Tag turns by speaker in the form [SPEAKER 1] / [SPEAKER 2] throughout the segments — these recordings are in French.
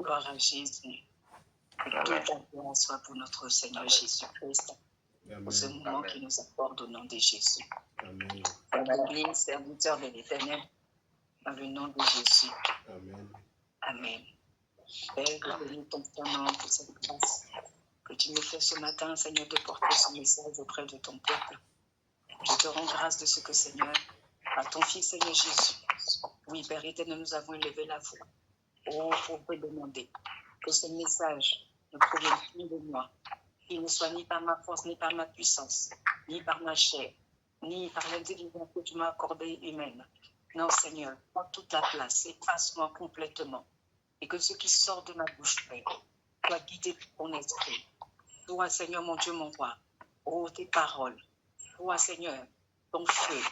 [SPEAKER 1] Gloire à Jésus. Que toute la gloire soit pour notre Seigneur Jésus-Christ. Pour ce moment qu'il nous accorde au nom de Jésus.
[SPEAKER 2] Amen.
[SPEAKER 1] L'église, serviteur de l'Éternel, dans le nom de Jésus.
[SPEAKER 2] Amen.
[SPEAKER 1] Amen. Père, je bénis ton nom pour cette grâce que tu me fais ce matin, Seigneur, de porter ce message auprès de ton peuple. Je te rends grâce de ce que, Seigneur, à ton Fils, Seigneur Jésus. Oui, Père éternel, nous avons élevé la voix. Oh, pour te demander que ce message ne provienne plus de moi, qu'il ne soit ni par ma force, ni par ma puissance, ni par ma chair, ni par l'intelligence que tu m'as accordée humaine. Non, Seigneur, prends toute la place, efface-moi complètement. Et que ce qui sort de ma bouche, Père, soit guidé par ton esprit. Toi, Seigneur, mon Dieu, mon roi, oh, tes paroles. Toi, Seigneur, ton feu,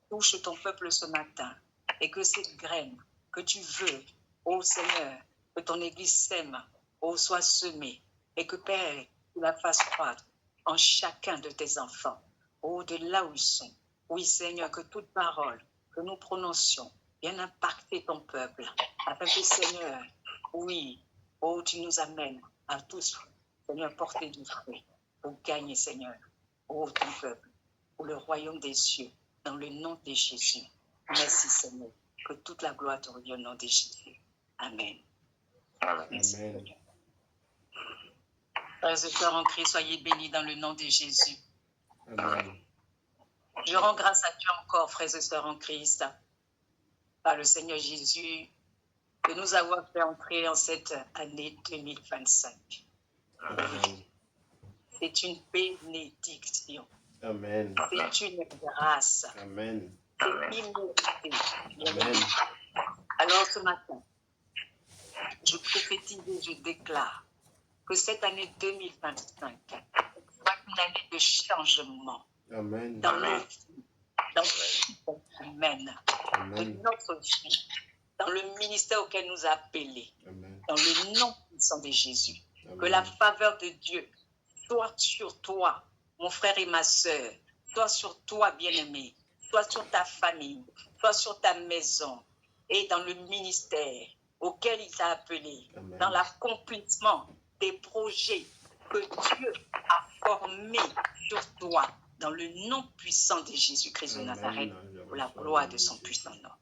[SPEAKER 1] touche ton peuple ce matin. Et que cette graine que tu veux, oh Seigneur, que ton Église sème, oh, soit semée. Et que, Père, tu la fasses croître en chacun de tes enfants, oh, de là où ils sont. Oui, Seigneur, que toute parole que nous prononcions vienne impacter ton peuple. Afin que, Seigneur, oui, oh, tu nous amènes à tous, Seigneur, porter du fruit pour gagner, Seigneur, oh, ton peuple, pour le royaume des cieux, dans le nom de Jésus. Merci, Seigneur, que toute la gloire te revienne au nom de Jésus. Amen. Merci,
[SPEAKER 2] Amen.
[SPEAKER 1] Frères et sœurs en Christ, soyez bénis dans le nom de Jésus.
[SPEAKER 2] Amen.
[SPEAKER 1] Je rends grâce à Dieu encore, frères et sœurs en Christ, par le Seigneur Jésus, de nous avoir fait entrer en cette année 2025.
[SPEAKER 2] Amen.
[SPEAKER 1] C'est une bénédiction.
[SPEAKER 2] Amen.
[SPEAKER 1] C'est une grâce.
[SPEAKER 2] Amen.
[SPEAKER 1] C'est immérité.
[SPEAKER 2] Amen.
[SPEAKER 1] Alors ce matin, je prophétise et je déclare que cette année 2025 soit une année de changement
[SPEAKER 2] Amen.
[SPEAKER 1] dans nos vies, dans notre humaine, de
[SPEAKER 2] Amen.
[SPEAKER 1] notre vie, dans le ministère auquel nous a appelés,
[SPEAKER 2] Amen.
[SPEAKER 1] dans le nom puissant de Jésus.
[SPEAKER 2] Amen.
[SPEAKER 1] Que la faveur de Dieu soit sur toi, mon frère et ma sœur, soit sur toi, bien-aimé, soit sur ta famille, soit sur ta maison et dans le ministère auquel il t'a appelé,
[SPEAKER 2] Amen.
[SPEAKER 1] dans l'accomplissement des projets que Dieu a formés sur toi, dans le nom puissant de Jésus-Christ de Nazareth, pour la gloire de son puissant nom.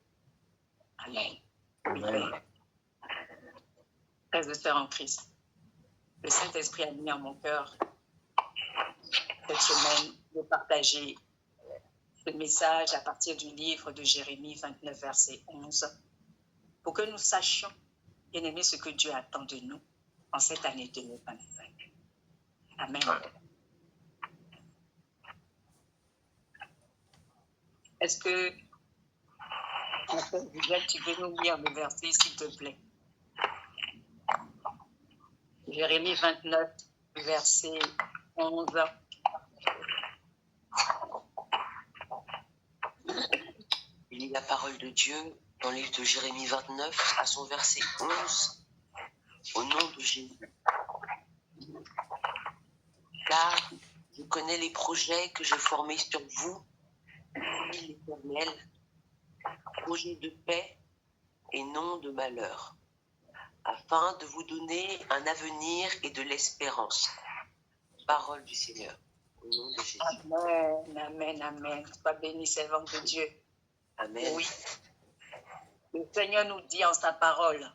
[SPEAKER 1] Amen.
[SPEAKER 2] Amen.
[SPEAKER 1] Frères et sœurs en Christ, le Saint-Esprit a mis en mon cœur cette semaine de partager ce message à partir du livre de Jérémie 29, verset 11, pour que nous sachions, bien aimés, ce que Dieu attend de nous en cette année 2025. Amen. Est-ce que, mon frère Viguel, tu veux nous lire le verset, s'il te plaît? Jérémie 29, verset 11.
[SPEAKER 3] Il lit la parole de Dieu dans le livre de Jérémie 29, à son verset 11, au nom de Jésus. Car je connais les projets que j'ai formés sur vous, dit l'Éternel, projets de paix et non de malheur, afin de vous donner un avenir et de l'espérance. Parole du Seigneur, au nom de Jésus.
[SPEAKER 1] Amen, amen, amen. Sois béni, servant de Dieu.
[SPEAKER 3] Amen.
[SPEAKER 1] Oui. Le Seigneur nous dit en sa parole,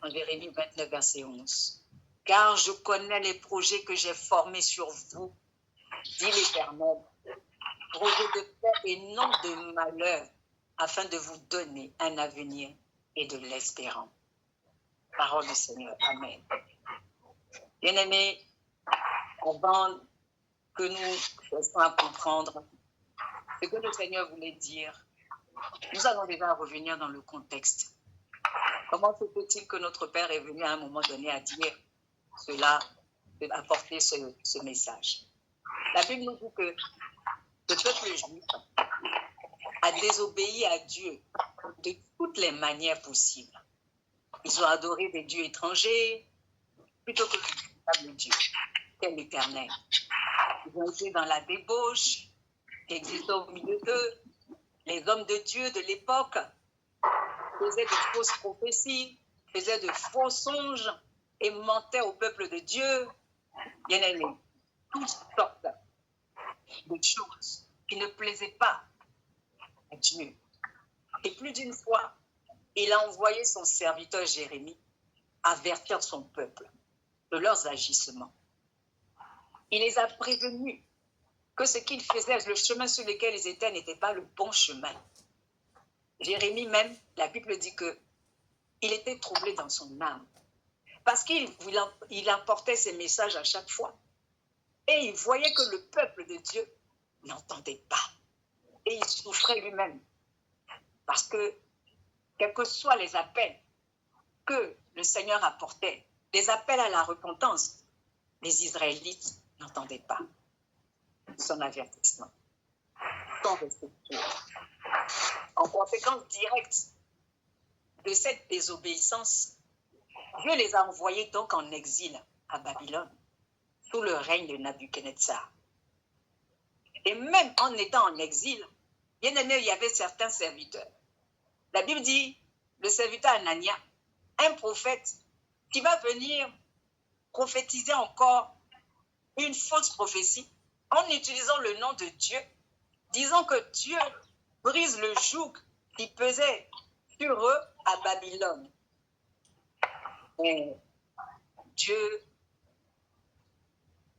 [SPEAKER 1] en Jérémie 29, verset 11, « Car je connais les projets que j'ai formés sur vous, dit l'Éternel, projets de paix et non de malheur, afin de vous donner un avenir et de l'espérance. » Parole du Seigneur. Amen. Bien-aimés, avant que nous puissions à comprendre ce que le Seigneur voulait dire, nous allons déjà revenir dans le contexte. Comment se peut-il que notre Père est venu à un moment donné à dire cela, apporter ce message? La Bible nous dit que le peuple juif a désobéi à Dieu de toutes les manières possibles. Ils ont adoré des dieux étrangers plutôt que le véritable Dieu, qui est l'Éternel. Ils ont été dans la débauche qui existait au milieu d'eux. Les hommes de Dieu de l'époque faisaient de fausses prophéties faisait de faux songes et mentait au peuple de Dieu. Bien aimé, toutes sortes de choses qui ne plaisaient pas à Dieu. Et plus d'une fois, il a envoyé son serviteur Jérémie avertir son peuple de leurs agissements. Il les a prévenus que ce qu'ils faisaient, le chemin sur lequel ils étaient n'était pas le bon chemin. Jérémie même, la Bible dit qu'il était troublé dans son âme parce qu'il apportait ses messages à chaque fois et il voyait que le peuple de Dieu n'entendait pas et il souffrait lui-même parce que quels que soient les appels que le Seigneur apportait, les appels à la repentance, les Israélites n'entendaient pas son avertissement, son respectueux. En conséquence directe de cette désobéissance, Dieu les a envoyés donc en exil à Babylone, sous le règne de Nabuchodonosor. Et même en étant en exil, bien aimé, il y avait certains serviteurs. La Bible dit, le serviteur Anania, un prophète qui va venir prophétiser encore une fausse prophétie en utilisant le nom de Dieu, disant que Dieu brise le joug qui pesait sur eux à Babylone. Et Dieu,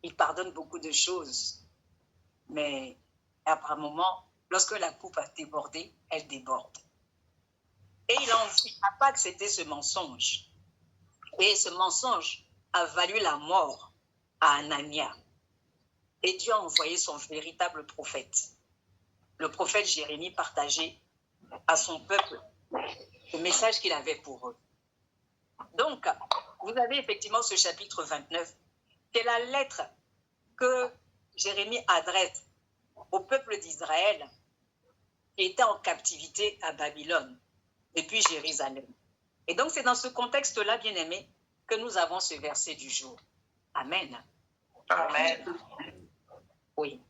[SPEAKER 1] il pardonne beaucoup de choses, mais après un moment, lorsque la coupe a débordé, elle déborde. Et il n'a pas accepté ce mensonge. Et ce mensonge a valu la mort à Anania. Et Dieu a envoyé son véritable prophète. Le prophète Jérémie partageait à son peuple le message qu'il avait pour eux. Donc, vous avez effectivement ce chapitre 29, c'est la lettre que Jérémie adresse au peuple d'Israël qui était en captivité à Babylone, depuis Jérusalem. Et donc, c'est dans ce contexte-là, bien-aimés, que nous avons ce verset du jour. Amen.
[SPEAKER 3] Amen.
[SPEAKER 1] Oui.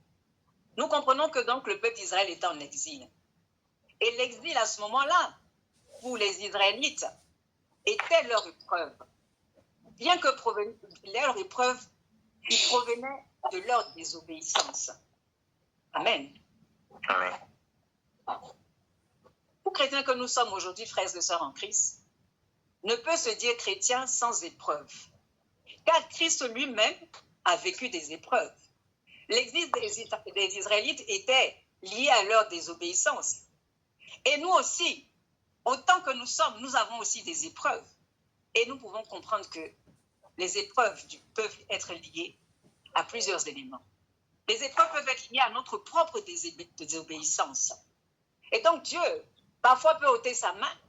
[SPEAKER 1] Nous comprenons que donc le peuple d'Israël était en exil. Et l'exil à ce moment-là, pour les Israélites, était leur épreuve. Bien que leur épreuve, qui provenait de leur désobéissance. Amen.
[SPEAKER 3] Amen.
[SPEAKER 1] Pour chrétiens que nous sommes aujourd'hui, frères et sœurs en Christ, ne peut se dire chrétien sans épreuve. Car Christ lui-même a vécu des épreuves. L'exil des Israélites était lié à leur désobéissance. Et nous aussi, autant que nous sommes, nous avons aussi des épreuves. Et nous pouvons comprendre que les épreuves peuvent être liées à plusieurs éléments. Les épreuves peuvent être liées à notre propre désobéissance. Et donc Dieu, parfois, peut ôter sa main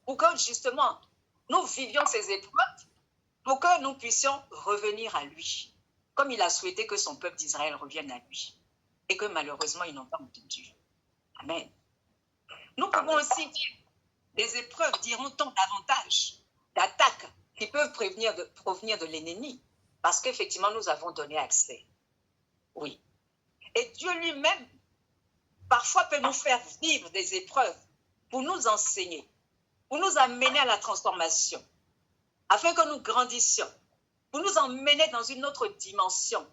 [SPEAKER 1] pour que justement, nous vivions ces épreuves pour que nous puissions revenir à lui, comme il a souhaité que son peuple d'Israël revienne à lui, et que malheureusement, ils n'ont pas entendu. Amen. Nous pouvons aussi dire des épreuves, diront-on, davantage d'attaques qui peuvent provenir de l'ennemi, parce qu'effectivement, nous avons donné accès. Oui. Et Dieu lui-même, parfois, peut nous faire vivre des épreuves pour nous enseigner, pour nous amener à la transformation, afin que nous grandissions, pour nous emmener dans une autre dimension.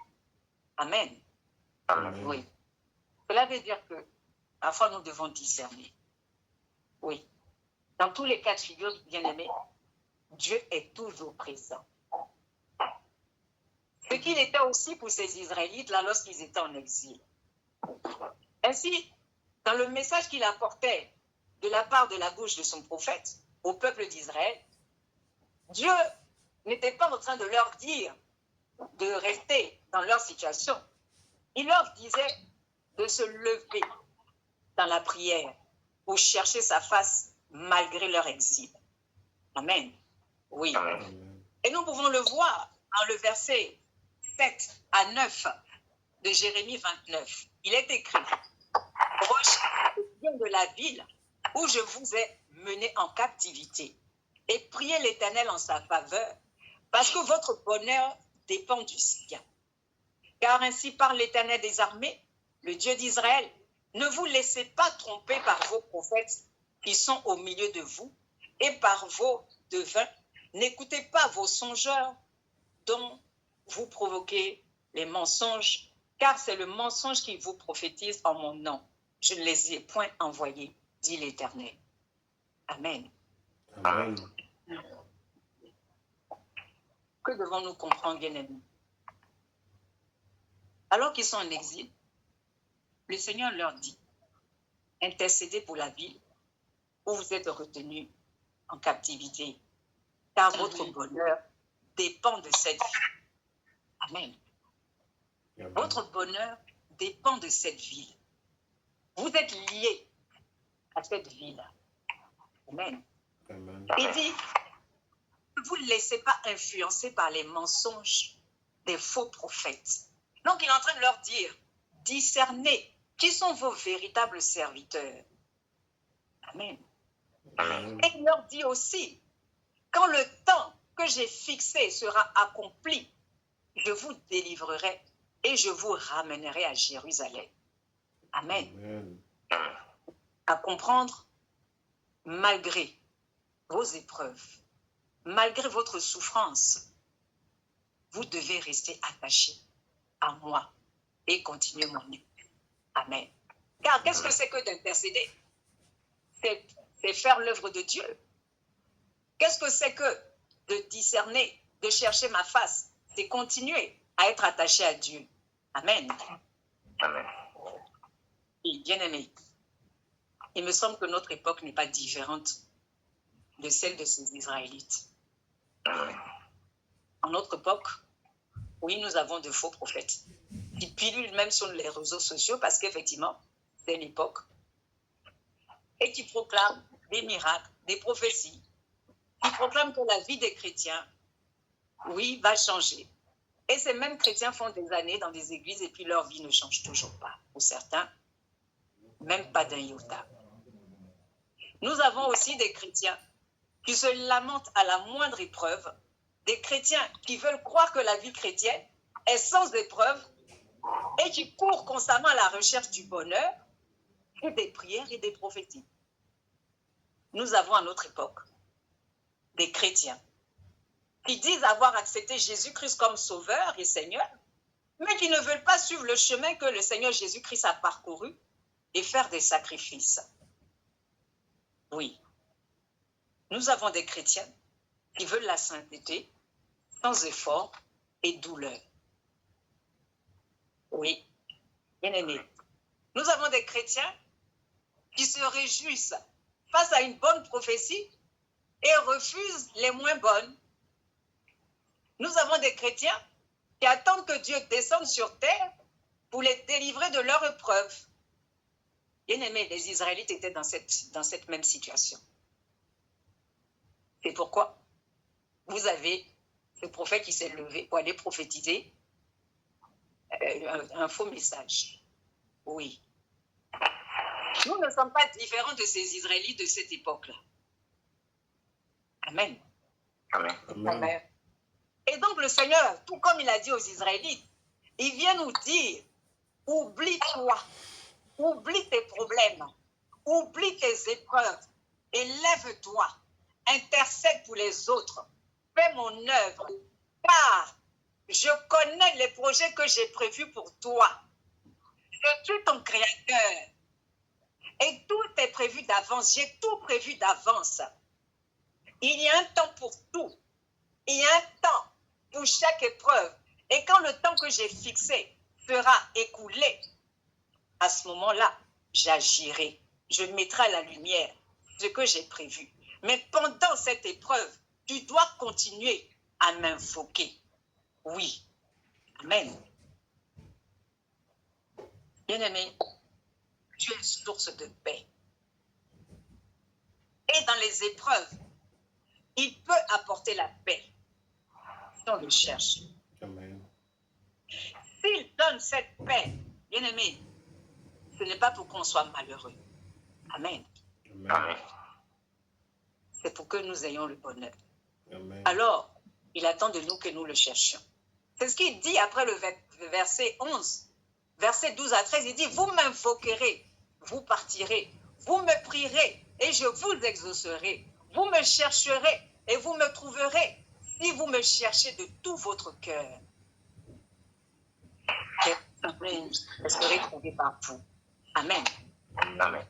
[SPEAKER 1] Amen.
[SPEAKER 2] Amen.
[SPEAKER 1] Oui. Cela veut dire que parfois nous devons discerner. Oui. Dans tous les cas de figure, bien-aimés, Dieu est toujours présent. Ce qu'il était aussi pour ces Israélites là lorsqu'ils étaient en exil. Ainsi, dans le message qu'il apportait de la part de la bouche de son prophète au peuple d'Israël, Dieu n'était pas en train de leur dire de rester dans leur situation. Il leur disait de se lever dans la prière pour chercher sa face malgré leur exil. Amen. Oui.
[SPEAKER 2] Amen.
[SPEAKER 1] Et nous pouvons le voir dans le verset 7 à 9 de Jérémie 29. Il est écrit: recherchez le bien de la ville où je vous ai mené en captivité et priez l'Éternel en sa faveur, parce que votre bonheur dépend du sien. Car ainsi parle l'Éternel des armées, le Dieu d'Israël, ne vous laissez pas tromper par vos prophètes qui sont au milieu de vous et par vos devins N'écoutez pas vos songeurs dont vous provoquez les mensonges, car c'est le mensonge qui vous prophétise en mon nom. Je ne les ai point envoyés, dit l'Éternel. Amen.
[SPEAKER 2] Amen.
[SPEAKER 1] Que devons-nous comprendre, bien-aimés? Alors qu'ils sont en exil, le Seigneur leur dit, intercédez pour la ville où vous êtes retenus en captivité, car votre bonheur dépend de cette ville. Amen.
[SPEAKER 2] Amen.
[SPEAKER 1] Votre bonheur dépend de cette ville. Vous êtes liés à cette ville. Amen.
[SPEAKER 2] Amen.
[SPEAKER 1] Il dit, ne vous laissez pas influencer par les mensonges des faux prophètes. Donc, il est en train de leur dire, discernez qui sont vos véritables serviteurs. Amen.
[SPEAKER 2] Amen.
[SPEAKER 1] Et il leur dit aussi, quand le temps que j'ai fixé sera accompli, je vous délivrerai et je vous ramènerai à Jérusalem. Amen.
[SPEAKER 2] Amen.
[SPEAKER 1] À comprendre, malgré vos épreuves, malgré votre souffrance, vous devez rester attaché à moi et continuer mon œuvre. Amen. Car qu'est-ce que c'est que d'intercéder? C'est faire l'œuvre de Dieu. Qu'est-ce que c'est que de discerner, de chercher ma face? C'est continuer à être attaché à Dieu. Amen.
[SPEAKER 3] Amen.
[SPEAKER 1] Et bien aimé, il me semble que notre époque n'est pas différente de celle de ces Israélites. En notre époque, oui, nous avons de faux prophètes qui pilulent même sur les réseaux sociaux parce qu'effectivement, c'est l'époque, et qui proclament des miracles, des prophéties, qui proclament que la vie des chrétiens, oui, va changer. Et ces mêmes chrétiens font des années dans des églises et puis leur vie ne change toujours pas. Pour certains, même pas d'un iota. Nous avons aussi des chrétiens qui se lamentent à la moindre épreuve, des chrétiens qui veulent croire que la vie chrétienne est sans épreuve et qui courent constamment à la recherche du bonheur et des prières et des prophéties. Nous avons à notre époque des chrétiens qui disent avoir accepté Jésus-Christ comme sauveur et Seigneur, mais qui ne veulent pas suivre le chemin que le Seigneur Jésus-Christ a parcouru et faire des sacrifices. Oui, nous avons des chrétiens qui veulent la sainteté sans effort et douleur. Oui, bien aimé. Nous avons des chrétiens qui se réjouissent face à une bonne prophétie et refusent les moins bonnes. Nous avons des chrétiens qui attendent que Dieu descende sur terre pour les délivrer de leur épreuve. Bien aimé, les Israélites étaient dans cette même situation. C'est pourquoi vous avez le prophète qui s'est levé pour aller prophétiser un faux message. Oui. Nous ne sommes pas différents de ces Israélites de cette époque-là. Amen.
[SPEAKER 3] Amen.
[SPEAKER 1] Amen. Et donc le Seigneur, tout comme il a dit aux Israélites, il vient nous dire, oublie-toi, oublie tes problèmes, oublie tes épreuves et lève-toi, intercède pour les autres, fais mon œuvre, car je connais les projets que j'ai prévus pour toi. Je suis ton créateur et tout est prévu d'avance, j'ai tout prévu d'avance. Il y a un temps pour tout, il y a un temps pour chaque épreuve. Et quand le temps que j'ai fixé sera écoulé, à ce moment-là, j'agirai. Je mettrai à la lumière ce que j'ai prévu. Mais pendant cette épreuve, tu dois continuer à m'invoquer. Oui. Amen. Bien-aimé, tu es source de paix. Et dans les épreuves, il peut apporter la paix si on le cherche.
[SPEAKER 2] Amen.
[SPEAKER 1] S'il donne cette paix, bien-aimé, ce n'est pas pour qu'on soit malheureux. Amen.
[SPEAKER 2] Amen.
[SPEAKER 1] C'est pour que nous ayons le bonheur.
[SPEAKER 2] Amen.
[SPEAKER 1] Alors, il attend de nous que nous le cherchions. C'est ce qu'il dit après le verset 11. Verset 12 à 13, il dit, vous m'invoquerez, vous partirez, vous me prierez et je vous exaucerai. Vous me chercherez et vous me trouverez si vous me cherchez de tout votre cœur. Je serai trouvé par vous. Amen.
[SPEAKER 3] Amen.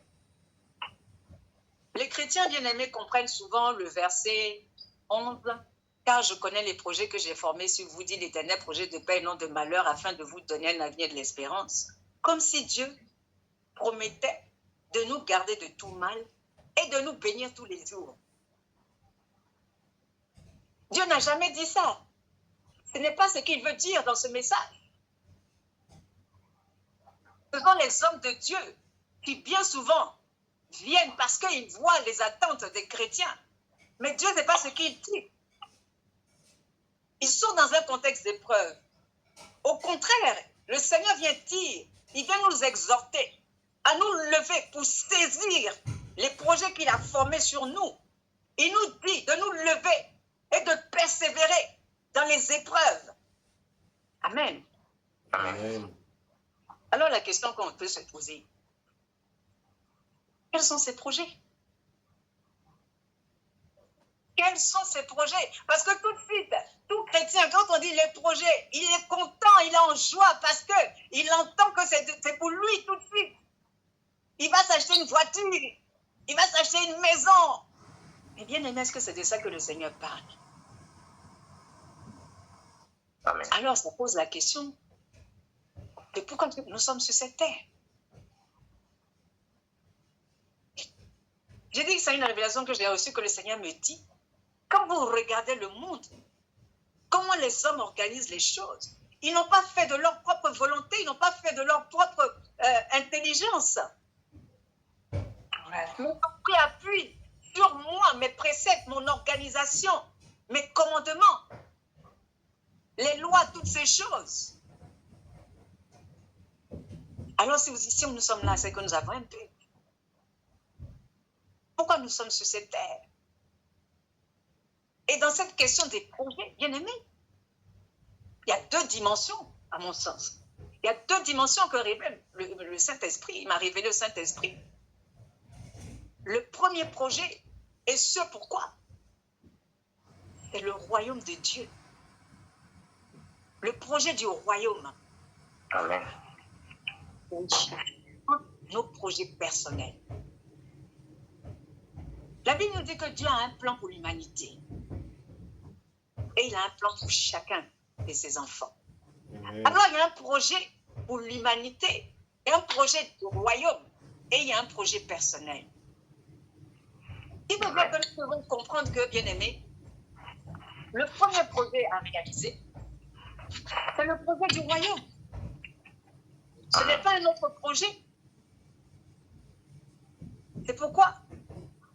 [SPEAKER 1] Les chrétiens bien-aimés comprennent souvent le verset 11. Car je connais les projets que j'ai formés sur vous, dit l'Éternel, projets de paix et non de malheur, afin de vous donner un avenir de l'espérance. Comme si Dieu promettait de nous garder de tout mal et de nous bénir tous les jours. Dieu n'a jamais dit ça. Ce n'est pas ce qu'il veut dire dans ce message. Ce sont les hommes de Dieu qui bien souvent viennent parce qu'ils voient les attentes des chrétiens. Mais Dieu n'est pas ce qu'il dit. Ils sont dans un contexte d'épreuve. Au contraire, le Seigneur vient dire, il vient nous exhorter à nous lever pour saisir les projets qu'il a formés sur nous. Il nous dit de nous lever et de persévérer dans les épreuves. Amen.
[SPEAKER 2] Amen.
[SPEAKER 1] Alors la question qu'on peut se poser, quels sont ces projets? Quels sont ces projets? Parce que tout de suite, tout chrétien, quand on dit les projets, il est content, il est en joie parce qu'il entend que c'est pour lui tout de suite. Il va s'acheter une voiture, il va s'acheter une maison. Mais bien aimé, est-ce que c'est de ça que le Seigneur parle?
[SPEAKER 3] Amen.
[SPEAKER 1] Alors ça pose la question de pourquoi nous sommes sur cette terre. J'ai dit que c'est une révélation que j'ai reçue, que le Seigneur me dit. Quand vous regardez le monde, comment les hommes organisent les choses, ils n'ont pas fait de leur propre volonté, ils n'ont pas fait de leur propre intelligence. Mon esprit appuie sur moi, mes préceptes, mon organisation, mes commandements, les lois, toutes ces choses. Alors si nous sommes là, c'est que nous avons un but. Pourquoi nous sommes sur cette terre? Et dans cette question des projets, bien aimés, il y a deux dimensions, à mon sens. Il y a deux dimensions que révèle le Saint-Esprit. Il m'a révélé le Saint-Esprit. Le premier projet, et ce pourquoi, c'est le royaume de Dieu. Le projet du royaume.
[SPEAKER 3] Amen.
[SPEAKER 1] Nos projets personnels. La Bible nous dit que Dieu a un plan pour l'humanité. Et il a un plan pour chacun de ses enfants.
[SPEAKER 2] Amen.
[SPEAKER 1] Alors, il y a un projet pour l'humanité, et un projet du royaume, et il y a un projet personnel. Il veut dire que nous devons comprendre que, bien aimé, le premier projet à réaliser, c'est le projet du royaume. Ce n'est pas un autre projet. C'est pourquoi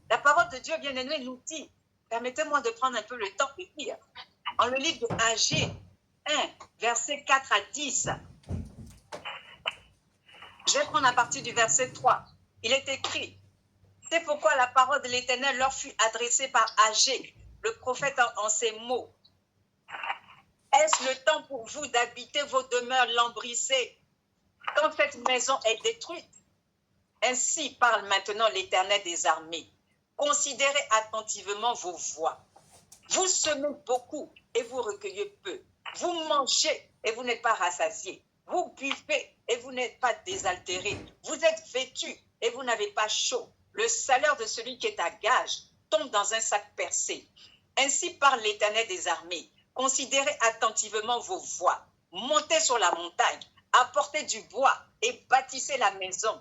[SPEAKER 1] la parole de Dieu, bien aimé, nous dit, permettez-moi de prendre un peu le temps de lire, en le livre de Agé 1, versets 4 à 10. Je vais prendre à partir du verset 3. Il est écrit, c'est pourquoi la parole de l'Éternel leur fut adressée par Agé, le prophète en ces mots. Est-ce le temps pour vous d'habiter vos demeures lambrissées quand cette maison est détruite? Ainsi parle maintenant l'Éternel des armées. Considérez attentivement vos voies. Vous semez beaucoup et vous recueillez peu. Vous mangez et vous n'êtes pas rassasiés. Vous buvez et vous n'êtes pas désaltérés. Vous êtes vêtus et vous n'avez pas chaud. Le salaire de celui qui est à gage tombe dans un sac percé. Ainsi parle l'Éternel des armées. Considérez attentivement vos voies. Montez sur la montagne, apportez du bois et bâtissez la maison.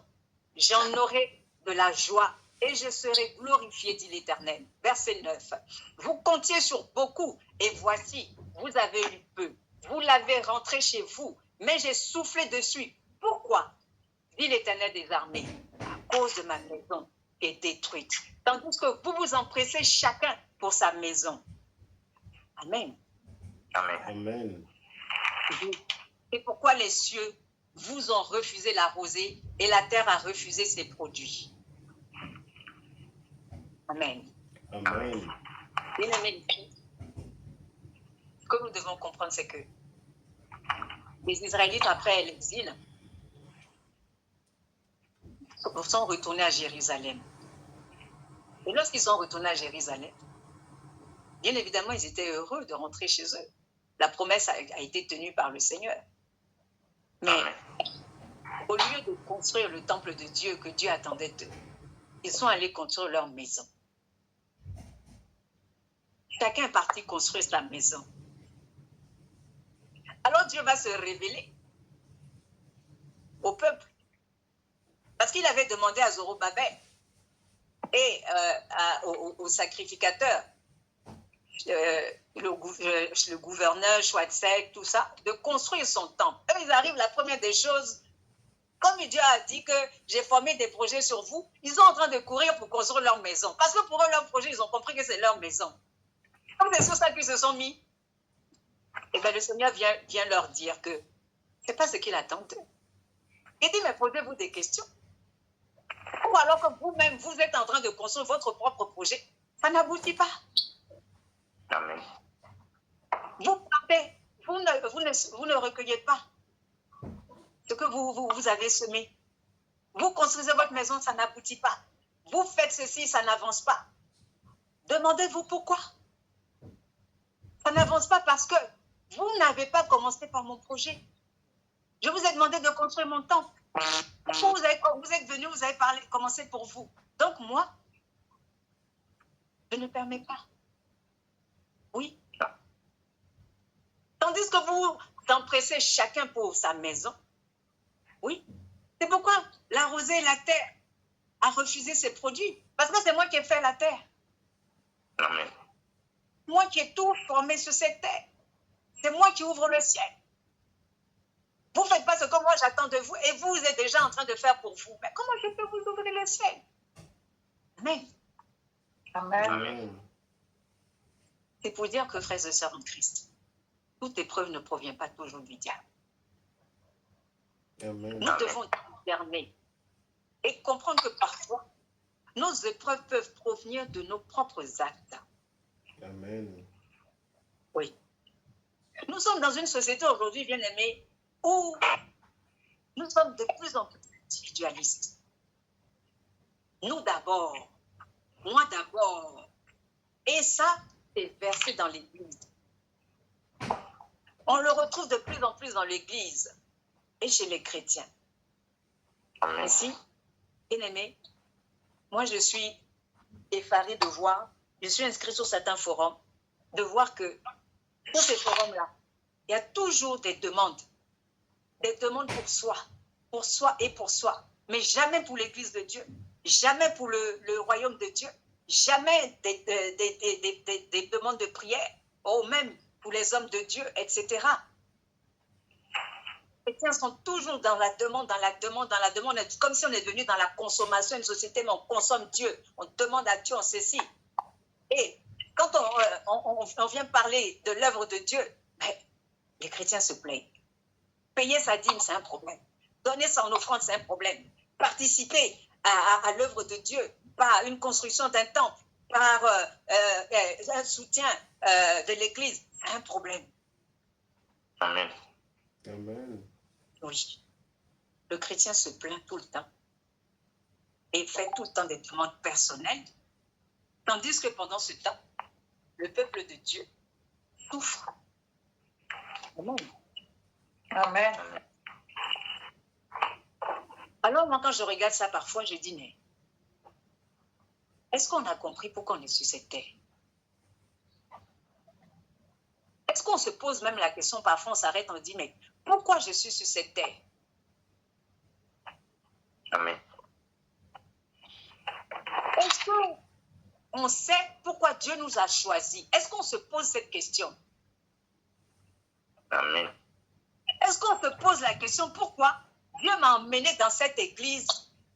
[SPEAKER 1] J'en aurai de la joie et je serai glorifié, dit l'Éternel. Verset 9. Vous comptiez sur beaucoup et voici, vous avez eu peu. Vous l'avez rentré chez vous, mais j'ai soufflé dessus. Pourquoi? Dit l'Éternel des armées. À cause de ma maison qui est détruite. Tandis que vous vous empressez chacun pour sa maison. Amen.
[SPEAKER 3] Amen.
[SPEAKER 2] Amen.
[SPEAKER 1] C'est pourquoi les cieux vous ont refusé la rosée et la terre a refusé ses produits. Amen.
[SPEAKER 2] Amen.
[SPEAKER 1] Bien-aimés, ce que nous devons comprendre, c'est que les Israélites, après l'exil, sont retournés à Jérusalem. Et lorsqu'ils sont retournés à Jérusalem, Bien évidemment, ils étaient heureux de rentrer chez eux. La promesse a été tenue par le Seigneur. Mais au lieu de construire le temple de Dieu que Dieu attendait d'eux, ils sont allés construire leur maison. Chacun est parti construire sa maison. Alors Dieu va se révéler au peuple. Parce qu'il avait demandé à Zorobabel et au sacrificateur, le gouverneur, Chouatsek, tout ça, de construire son temple. Eux, ils arrivent, la première des choses, comme Dieu a dit que j'ai formé des projets sur vous, ils sont en train de courir pour construire leur maison. Parce que pour eux, leur projet, ils ont compris que c'est leur maison. Comme c'est sur ça qu'ils se sont mis. Et bien le Seigneur vient leur dire que ce n'est pas ce qu'il attend d'eux. Il dit, mais posez-vous des questions. Ou alors que vous-même, vous êtes en train de construire votre propre projet, ça n'aboutit pas.
[SPEAKER 3] Amen.
[SPEAKER 1] Vous partez, vous ne recueillez pas ce que vous avez semé. Vous construisez votre maison, ça n'aboutit pas. Vous faites ceci, ça n'avance pas. Demandez-vous pourquoi. Ça n'avance pas parce que vous n'avez pas commencé par mon projet. Je vous ai demandé de construire mon temple. Vous êtes venu, vous avez commencé pour vous. Donc moi, je ne permets pas. Oui. Tandis que vous empressez chacun pour sa maison. Oui. C'est pourquoi la rosée et la terre a refusé ses produits. Parce que c'est moi qui ai fait la terre.
[SPEAKER 3] Amen.
[SPEAKER 1] Moi qui ai tout formé sur cette terre. C'est moi qui ouvre le ciel. Vous ne faites pas ce que moi j'attends de vous et vous êtes déjà en train de faire pour vous. Mais comment je peux vous ouvrir le ciel? Amen.
[SPEAKER 3] Amen.
[SPEAKER 2] Amen.
[SPEAKER 1] C'est pour dire que, frères et sœurs en Christ, toute épreuve ne provient pas toujours du diable.
[SPEAKER 2] Amen.
[SPEAKER 1] Nous devons discerner et comprendre que parfois, nos épreuves peuvent provenir de nos propres actes.
[SPEAKER 2] Amen.
[SPEAKER 1] Oui. Nous sommes dans une société aujourd'hui, bien aimée, où nous sommes de plus en plus individualistes. Nous d'abord, moi d'abord. Et ça, c'est versé dans l'Église. On le retrouve de plus en plus dans l'Église et chez les chrétiens. Ainsi, bien aimé, moi je suis effarée de voir, je suis inscrite sur certains forums, de voir que sur ces forums-là, il y a toujours des demandes pour soi et pour soi, mais jamais pour l'Église de Dieu, jamais pour le royaume de Dieu, jamais des demandes de prière, ou même pour les hommes de Dieu, etc. Les chrétiens sont toujours dans la demande, comme si on est devenu dans la consommation, une société, mais on consomme Dieu, on demande à Dieu, on ceci. Et quand on vient parler de l'œuvre de Dieu, mais les chrétiens se plaignent. Payer sa dîme, c'est un problème. Donner son offrande, c'est un problème. Participer à l'œuvre de Dieu par une construction d'un temple, par un soutien de l'Église, c'est un problème.
[SPEAKER 3] Amen.
[SPEAKER 2] Amen.
[SPEAKER 1] Oui. Le chrétien se plaint tout le temps et fait tout le temps des demandes personnelles, tandis que pendant ce temps, le peuple de Dieu souffre. Amen.
[SPEAKER 3] Amen.
[SPEAKER 1] Alors moi, quand je regarde ça parfois, je dis, mais est-ce qu'on a compris pourquoi on est sur cette terre? Est-ce qu'on se pose même la question, parfois on s'arrête, on dit, mais pourquoi je suis sur cette terre?
[SPEAKER 3] Amen.
[SPEAKER 1] Est-ce qu'on sait pourquoi Dieu nous a choisis? Est-ce qu'on se pose cette question?
[SPEAKER 3] Amen.
[SPEAKER 1] Est-ce qu'on se pose la question pourquoi Dieu m'a emmené dans cette église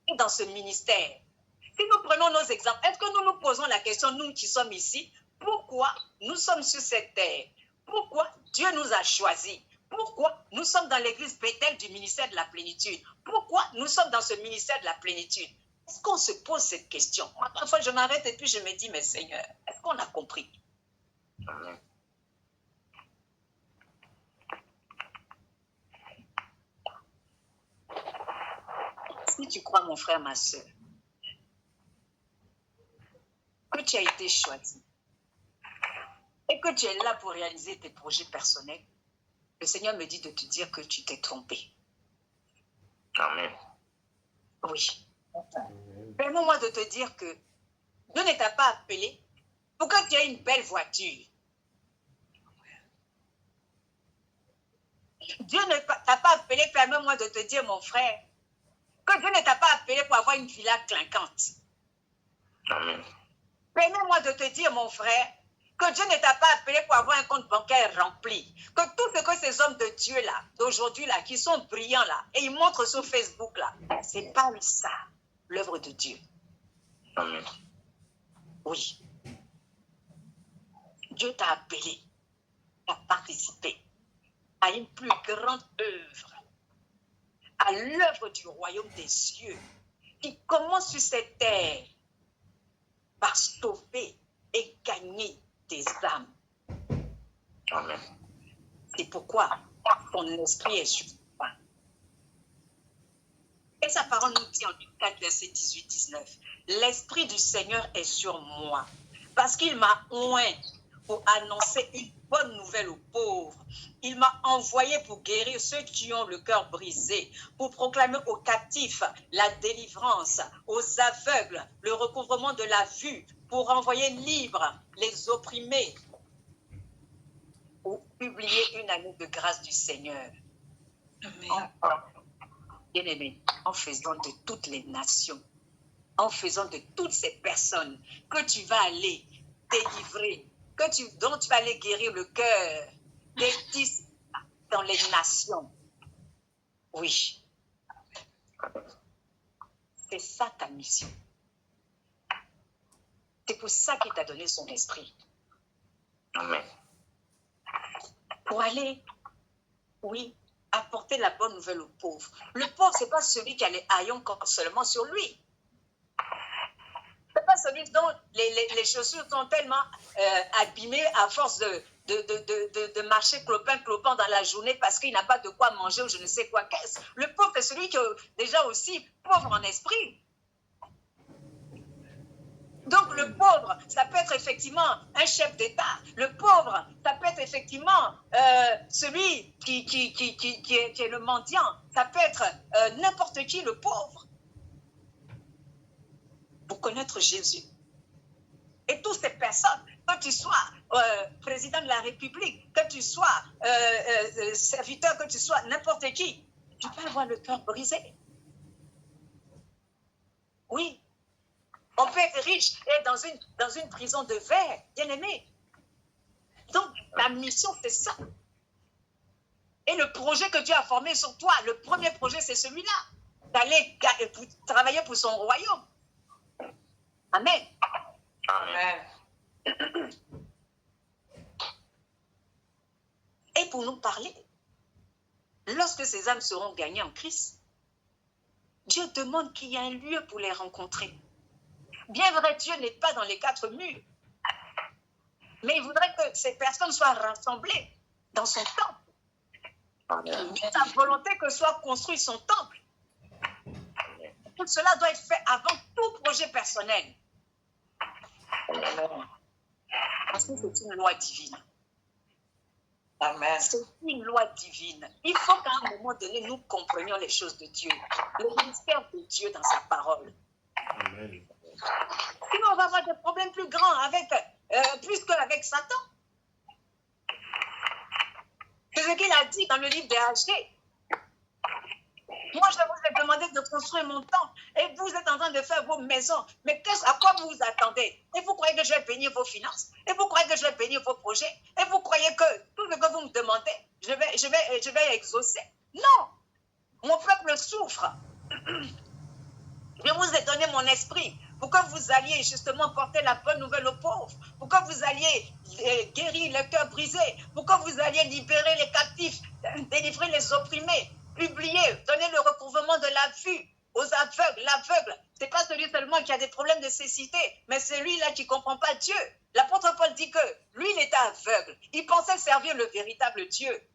[SPEAKER 1] et dans ce ministère? Si nous prenons nos exemples, est-ce que nous nous posons la question, nous qui sommes ici, pourquoi nous sommes sur cette terre? Pourquoi Dieu nous a choisis? Pourquoi nous sommes dans l'église Bethel du ministère de la plénitude? Pourquoi nous sommes dans ce ministère de la plénitude? Est-ce qu'on se pose cette question? Moi, parfois, je m'arrête et puis je me dis, mais Seigneur, est-ce qu'on a compris?
[SPEAKER 3] Amen.
[SPEAKER 1] Si tu crois, mon frère, ma soeur, que tu as été choisi, que tu es là pour réaliser tes projets personnels, le Seigneur me dit de te dire que tu t'es trompé.
[SPEAKER 3] Amen.
[SPEAKER 1] Oui.
[SPEAKER 2] Amen.
[SPEAKER 1] Permets-moi de te dire que Dieu ne t'a pas appelé pour que tu aies une belle voiture. Dieu ne t'a pas appelé, permets-moi de te dire, mon frère, que Dieu ne t'a pas appelé pour avoir une villa clinquante.
[SPEAKER 3] Amen.
[SPEAKER 1] Permets-moi de te dire, mon frère, que Dieu ne t'a pas appelé pour avoir un compte bancaire rempli. Que tout ce que ces hommes de Dieu là, d'aujourd'hui là, qui sont brillants là, et ils montrent sur Facebook là, c'est pas ça, l'œuvre de Dieu.
[SPEAKER 3] Amen.
[SPEAKER 1] Oui. Dieu t'a appelé à participer à une plus grande œuvre, à l'œuvre du royaume des cieux, qui commence sur cette terre par sauver et gagner des âmes.
[SPEAKER 3] Amen.
[SPEAKER 1] C'est pourquoi ton esprit est sur toi. Et sa parole nous dit en Luc 4, verset 18-19, l'esprit du Seigneur est sur moi, parce qu'il m'a oint pour annoncer une bonne nouvelle aux pauvres. Il m'a envoyé pour guérir ceux qui ont le cœur brisé, pour proclamer aux captifs la délivrance, aux aveugles le recouvrement de la vue, pour envoyer libres les opprimés, pour publier une année de grâce du Seigneur.
[SPEAKER 3] Amen.
[SPEAKER 1] Bien-aimé, en faisant de toutes les nations, en faisant de toutes ces personnes que tu vas aller délivrer, dont tu vas aller guérir le cœur des disciples dans les nations. Oui. C'est ça ta mission. C'est pour ça qu'il t'a donné son esprit.
[SPEAKER 3] Amen.
[SPEAKER 1] Pour aller, oui, apporter la bonne nouvelle aux pauvres. Le pauvre, ce n'est pas celui qui a les haillons seulement sur lui. Ce n'est pas celui dont les chaussures sont tellement abîmées à force de marcher clopin-clopin dans la journée parce qu'il n'a pas de quoi manger ou je ne sais quoi. Qu'est-ce? Le pauvre, c'est celui qui est déjà aussi pauvre en esprit. Donc le pauvre, ça peut être effectivement un chef d'État. Le pauvre, ça peut être effectivement celui qui est le mendiant. Ça peut être n'importe qui, le pauvre. Pour connaître Jésus. Et toutes ces personnes, que tu sois président de la République, que tu sois serviteur, que tu sois n'importe qui, tu peux avoir le cœur brisé. Oui. On peut être riche et être dans une prison de verre, bien aimé. Donc, la mission, c'est ça. Et le projet que Dieu a formé sur toi, le premier projet, c'est celui-là. D'aller travailler pour son royaume. Amen.
[SPEAKER 3] Amen.
[SPEAKER 1] Et pour nous parler, lorsque ces âmes seront gagnées en Christ, Dieu demande qu'il y ait un lieu pour les rencontrer. Bien vrai, Dieu n'est pas dans les quatre murs. Mais il voudrait que ces personnes soient rassemblées dans son temple.
[SPEAKER 3] Amen.
[SPEAKER 1] Sa volonté que soit construit son temple. Tout cela doit être fait avant tout projet personnel.
[SPEAKER 3] Amen.
[SPEAKER 1] Parce que c'est une loi divine.
[SPEAKER 3] Amen.
[SPEAKER 1] C'est une loi divine. Il faut qu'à un moment donné, nous comprenions les choses de Dieu. Le mystère de Dieu dans sa parole.
[SPEAKER 2] Amen.
[SPEAKER 1] Sinon, on va avoir des problèmes plus grands plus qu'avec Satan. C'est ce qu'il a dit dans le livre des H.G. Moi, je vous ai demandé de construire mon temple et vous êtes en train de faire vos maisons. Mais à quoi vous vous attendez? Et vous croyez que je vais bénir vos finances? Et vous croyez que je vais bénir vos projets? Et vous croyez que tout ce que vous me demandez, je vais exaucer? Non! Mon peuple souffre. Je vous ai donné mon esprit pour que vous alliez justement porter la bonne nouvelle aux pauvres, pour que vous alliez guérir les cœurs brisés, pour que vous alliez libérer les captifs, délivrer les opprimés, publier, donner le recouvrement de la vue aux aveugles. L'aveugle, ce n'est pas celui seulement qui a des problèmes de cécité, mais celui-là qui ne comprend pas Dieu. L'apôtre Paul dit que lui, il était aveugle. Il pensait servir le véritable Dieu.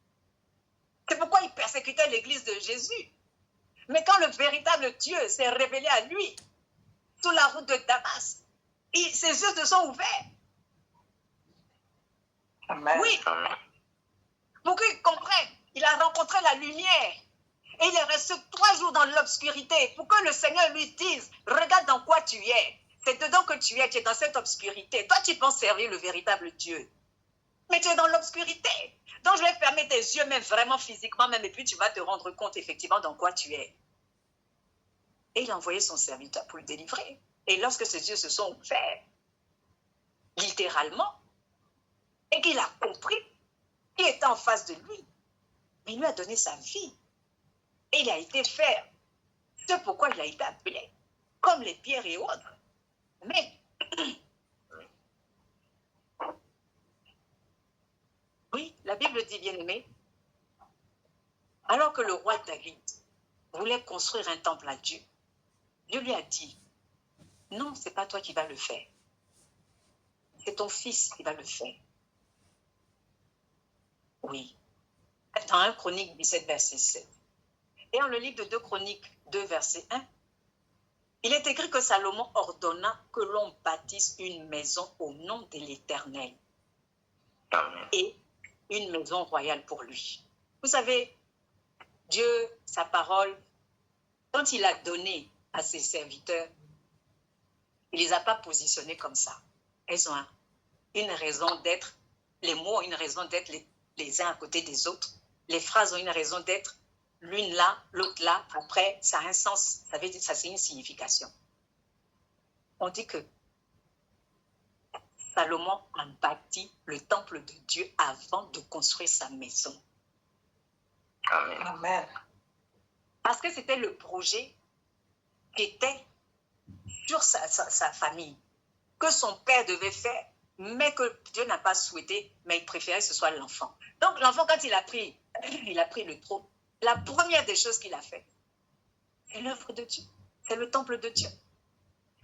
[SPEAKER 1] C'est pourquoi il persécutait l'église de Jésus. Mais quand le véritable Dieu s'est révélé à lui, sur la route de Damas, ses yeux se sont ouverts.
[SPEAKER 3] Amen.
[SPEAKER 1] Oui,
[SPEAKER 3] Amen.
[SPEAKER 1] pour qu'ils comprennent. Il a rencontré la lumière. Et il est resté 3 jours dans l'obscurité pour que le Seigneur lui dise, regarde dans quoi tu es. C'est dedans que tu es dans cette obscurité. Toi, tu penses servir le véritable Dieu. Mais tu es dans l'obscurité. Donc, je vais fermer tes yeux, même vraiment physiquement, même, et puis tu vas te rendre compte effectivement dans quoi tu es. Et il a envoyé son serviteur pour le délivrer. Et lorsque ses yeux se sont ouverts, littéralement, et qu'il a compris qui était en face de lui, il lui a donné sa vie. Et il a été faire ce pourquoi il a été appelé, comme les pierres et autres. Mais, oui, la Bible dit, bien-aimé, alors que le roi David voulait construire un temple à Dieu, Dieu lui a dit, non, ce n'est pas toi qui vas le faire. C'est ton fils qui va le faire. Oui. Dans 1 Chronique 17, verset 7. Et dans le livre de 2 Chroniques 2, verset 1, il est écrit que Salomon ordonna que l'on bâtisse une maison au nom de l'Éternel et une maison royale pour lui. Vous savez, Dieu, sa parole, quand il a donné à ses serviteurs, il ne les a pas positionnés comme ça. Elles ont une raison d'être, les mots ont une raison d'être les uns à côté des autres, les phrases ont une raison d'être, l'une là, l'autre là, après, ça a un sens, ça veut dire, ça c'est une signification. On dit que Salomon a bâti le temple de Dieu avant de construire sa maison.
[SPEAKER 3] Amen. Amen.
[SPEAKER 1] Parce que c'était le projet qui était sur sa famille, que son père devait faire, mais que Dieu n'a pas souhaité, mais il préférait que ce soit l'enfant. Donc l'enfant, quand il a pris le trône, la première des choses qu'il a fait, c'est l'œuvre de Dieu, c'est le temple de Dieu.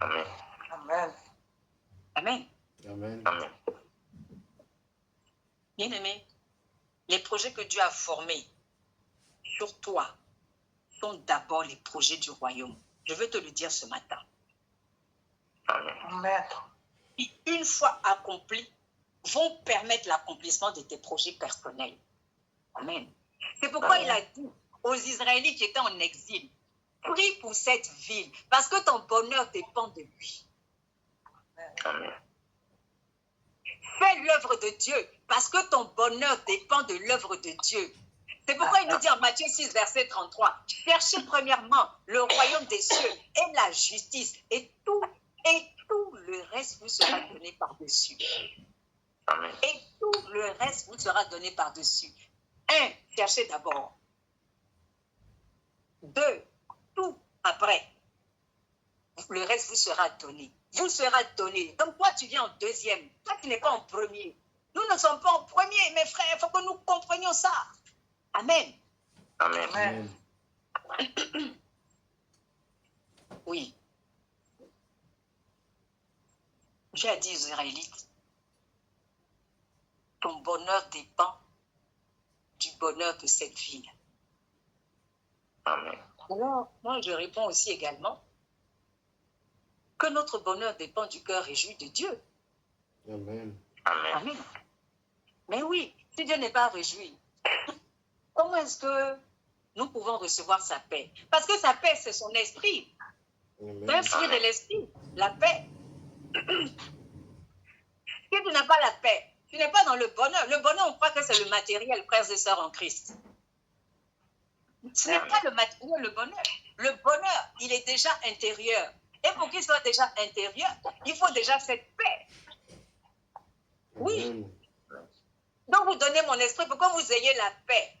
[SPEAKER 1] Amen. Amen. Amen.
[SPEAKER 2] Amen.
[SPEAKER 3] Amen.
[SPEAKER 1] Bien-aimé, les projets que Dieu a formés sur toi sont d'abord les projets du royaume. Je veux te le dire ce matin.
[SPEAKER 3] Amen.
[SPEAKER 1] Qui, une fois accomplis, vont permettre l'accomplissement de tes projets personnels. Amen. C'est pourquoi
[SPEAKER 3] Amen.
[SPEAKER 1] il a dit aux Israélites qui étaient en exil, prie pour cette ville, parce que ton bonheur dépend de lui.
[SPEAKER 3] Amen.
[SPEAKER 1] Fais l'œuvre de Dieu, parce que ton bonheur dépend de l'œuvre de Dieu. C'est pourquoi il nous dit en Matthieu 6, verset 33, cherchez premièrement le royaume des cieux et la justice, et tout le reste vous sera donné par-dessus.
[SPEAKER 3] Amen.
[SPEAKER 1] Et tout le reste vous sera donné par-dessus. 1, cherchez d'abord. 2, tout après. Le reste vous sera donné. Vous sera donné. Donc toi, tu viens en deuxième. Toi, tu n'es pas en premier. Nous ne sommes pas en premier, mes frères. Il faut que nous comprenions ça. Amen.
[SPEAKER 3] Amen.
[SPEAKER 2] Amen.
[SPEAKER 1] Oui. Dieu a dit aux Israélites, ton bonheur dépend du bonheur de cette ville.
[SPEAKER 3] Amen.
[SPEAKER 1] Alors, moi, je réponds aussi également que notre bonheur dépend du cœur réjoui de Dieu.
[SPEAKER 2] Amen.
[SPEAKER 3] Amen.
[SPEAKER 1] Amen. Mais oui, si Dieu n'est pas réjoui, comment est-ce que nous pouvons recevoir sa paix? Parce que sa paix, c'est son esprit. C'est un fruit de l'esprit, la paix. Si tu n'as pas la paix, tu n'es pas dans le bonheur. Le bonheur, on croit que c'est le matériel, frères et sœurs en Christ. Ce n'est pas le matériel, le bonheur. Le bonheur, il est déjà intérieur. Et pour qu'il soit déjà intérieur, il faut déjà cette paix. Oui.
[SPEAKER 2] Amen.
[SPEAKER 1] Donc, vous donnez mon esprit pour que vous ayez la paix.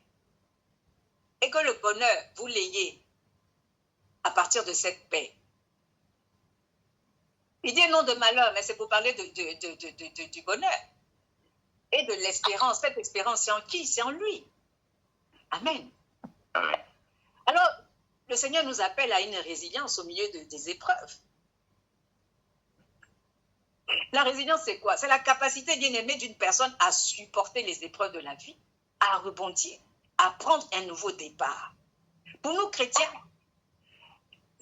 [SPEAKER 1] Et que le bonheur, vous l'ayez à partir de cette paix. Il dit non de malheur, mais c'est pour parler du bonheur. Et de l'espérance. Cette espérance, c'est en qui? C'est en lui. Amen.
[SPEAKER 3] Amen.
[SPEAKER 1] Alors, le Seigneur nous appelle à une résilience au milieu des épreuves. La résilience, c'est quoi? C'est la capacité bien-aimée d'une personne à supporter les épreuves de la vie, à rebondir, à prendre un nouveau départ. Pour nous, chrétiens,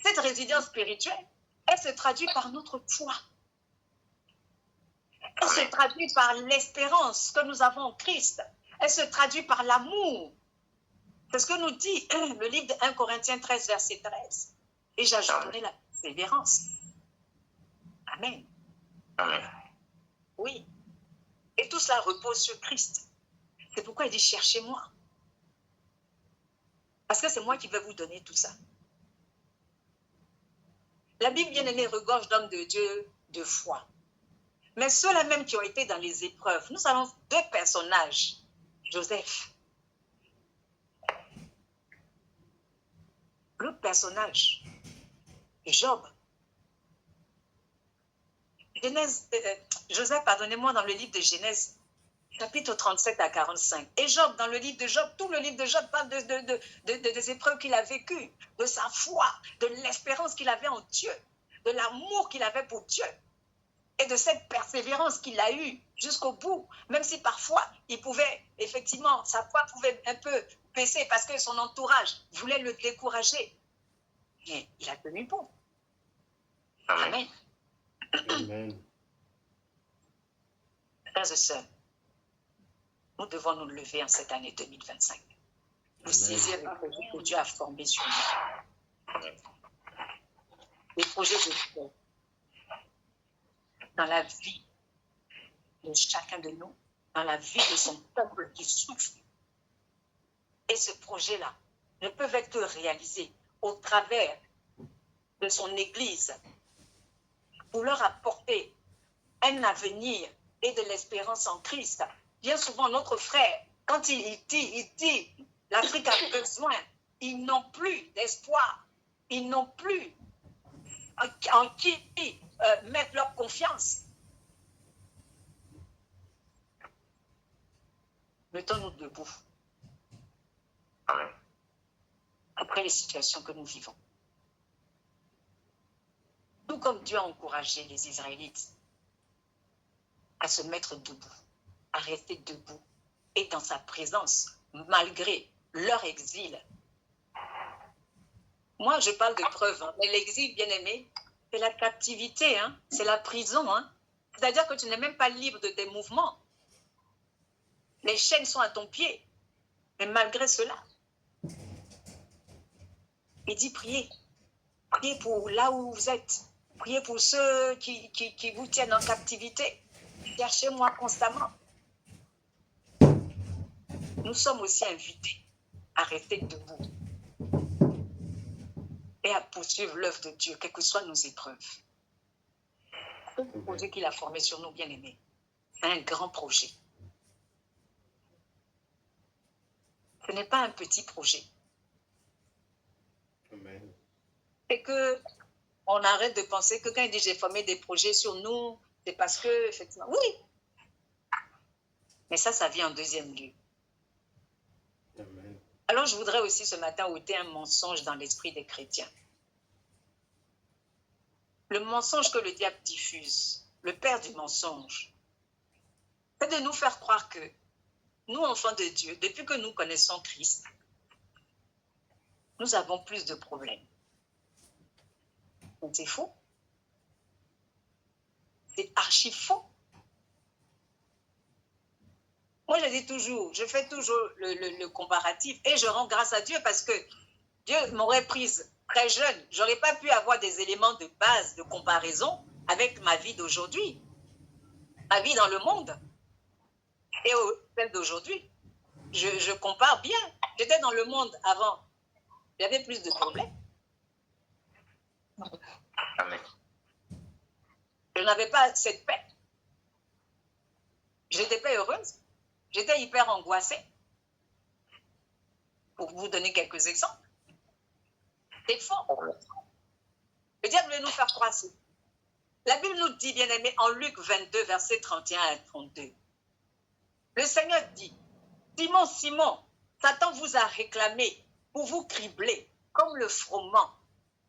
[SPEAKER 1] cette résilience spirituelle, elle se traduit par notre foi. Elle se traduit par l'espérance que nous avons en Christ. Elle se traduit par l'amour. C'est ce que nous dit le livre de 1 Corinthiens 13, verset 13. Et j'ajouterai la persévérance. Amen.
[SPEAKER 3] Amen.
[SPEAKER 1] Oui. Et tout cela repose sur Christ. C'est pourquoi il dit, cherchez-moi. Parce que c'est moi qui vais vous donner tout ça. La Bible bien-aimée regorge d'hommes de Dieu de foi. Mais ceux-là même qui ont été dans les épreuves, nous avons deux personnages. Joseph. L'autre personnage, Job. Joseph, pardonnez-moi, dans le livre de Genèse, chapitre 37 à 45. Et Job, dans le livre de Job, tout le livre de Job parle des épreuves qu'il a vécues, de sa foi, de l'espérance qu'il avait en Dieu, de l'amour qu'il avait pour Dieu et de cette persévérance qu'il a eue jusqu'au bout, même si parfois il pouvait, effectivement, sa foi pouvait un peu baisser parce que son entourage voulait le décourager. Mais il a tenu bon. Amen.
[SPEAKER 2] Amen.
[SPEAKER 1] Frères et sœurs, nous devons nous lever en cette année 2025. Vous saisir les projets que Dieu a formés sur nous. Les projets de Dieu dans la vie de chacun de nous, dans la vie de son peuple qui souffre. Et ce projet-là ne peut être que réalisé au travers de son Église pour leur apporter un avenir et de l'espérance en Christ. Bien souvent, notre frère, quand il dit, l'Afrique a besoin, ils n'ont plus d'espoir, ils n'ont plus en qui mettre leur confiance. Mettons-nous debout. Après les situations que nous vivons. Tout comme Dieu a encouragé les Israélites à se mettre debout, à rester debout et dans sa présence, malgré leur exil. Moi, je parle de preuves, hein, mais l'exil, bien aimé, c'est la captivité, hein, c'est la prison. Hein. C'est-à-dire que tu n'es même pas libre de tes mouvements. Les chaînes sont à ton pied. Mais malgré cela, il dit priez. Priez pour là où vous êtes. Priez pour ceux qui vous tiennent en captivité. Cherchez-moi constamment. Nous sommes aussi invités à rester debout et à poursuivre l'œuvre de Dieu, quelles que soient nos épreuves. Le projet qu'il a formé sur nous, bien-aimés, c'est un grand projet. Ce n'est pas un petit projet.
[SPEAKER 2] Amen.
[SPEAKER 1] Et que on arrête de penser que quand il dit j'ai formé des projets sur nous, c'est parce que, effectivement, oui. Mais ça vient en deuxième lieu.
[SPEAKER 2] Amen.
[SPEAKER 1] Alors, je voudrais aussi ce matin ôter un mensonge dans l'esprit des chrétiens. Le mensonge que le diable diffuse, le père du mensonge, c'est de nous faire croire que nous, enfants de Dieu, depuis que nous connaissons Christ, nous avons plus de problèmes. Donc, c'est faux. C'est archi faux. Moi, je dis toujours, je fais toujours le comparatif et je rends grâce à Dieu parce que Dieu m'aurait prise très jeune. Je n'aurais pas pu avoir des éléments de base, de comparaison avec ma vie d'aujourd'hui, ma vie dans le monde et celle d'aujourd'hui. Je compare bien. J'étais dans le monde avant. Il y avait plus de problèmes.
[SPEAKER 3] Amen.
[SPEAKER 1] Je n'avais pas cette paix. Je n'étais pas heureuse. J'étais hyper angoissée. Pour vous donner quelques exemples. C'est faux. Le diable veut nous faire croire ça. La Bible nous dit, bien aimé, en Luc 22, versets 31 à 32. Le Seigneur dit, Simon, Simon, Satan vous a réclamé pour vous cribler comme le froment.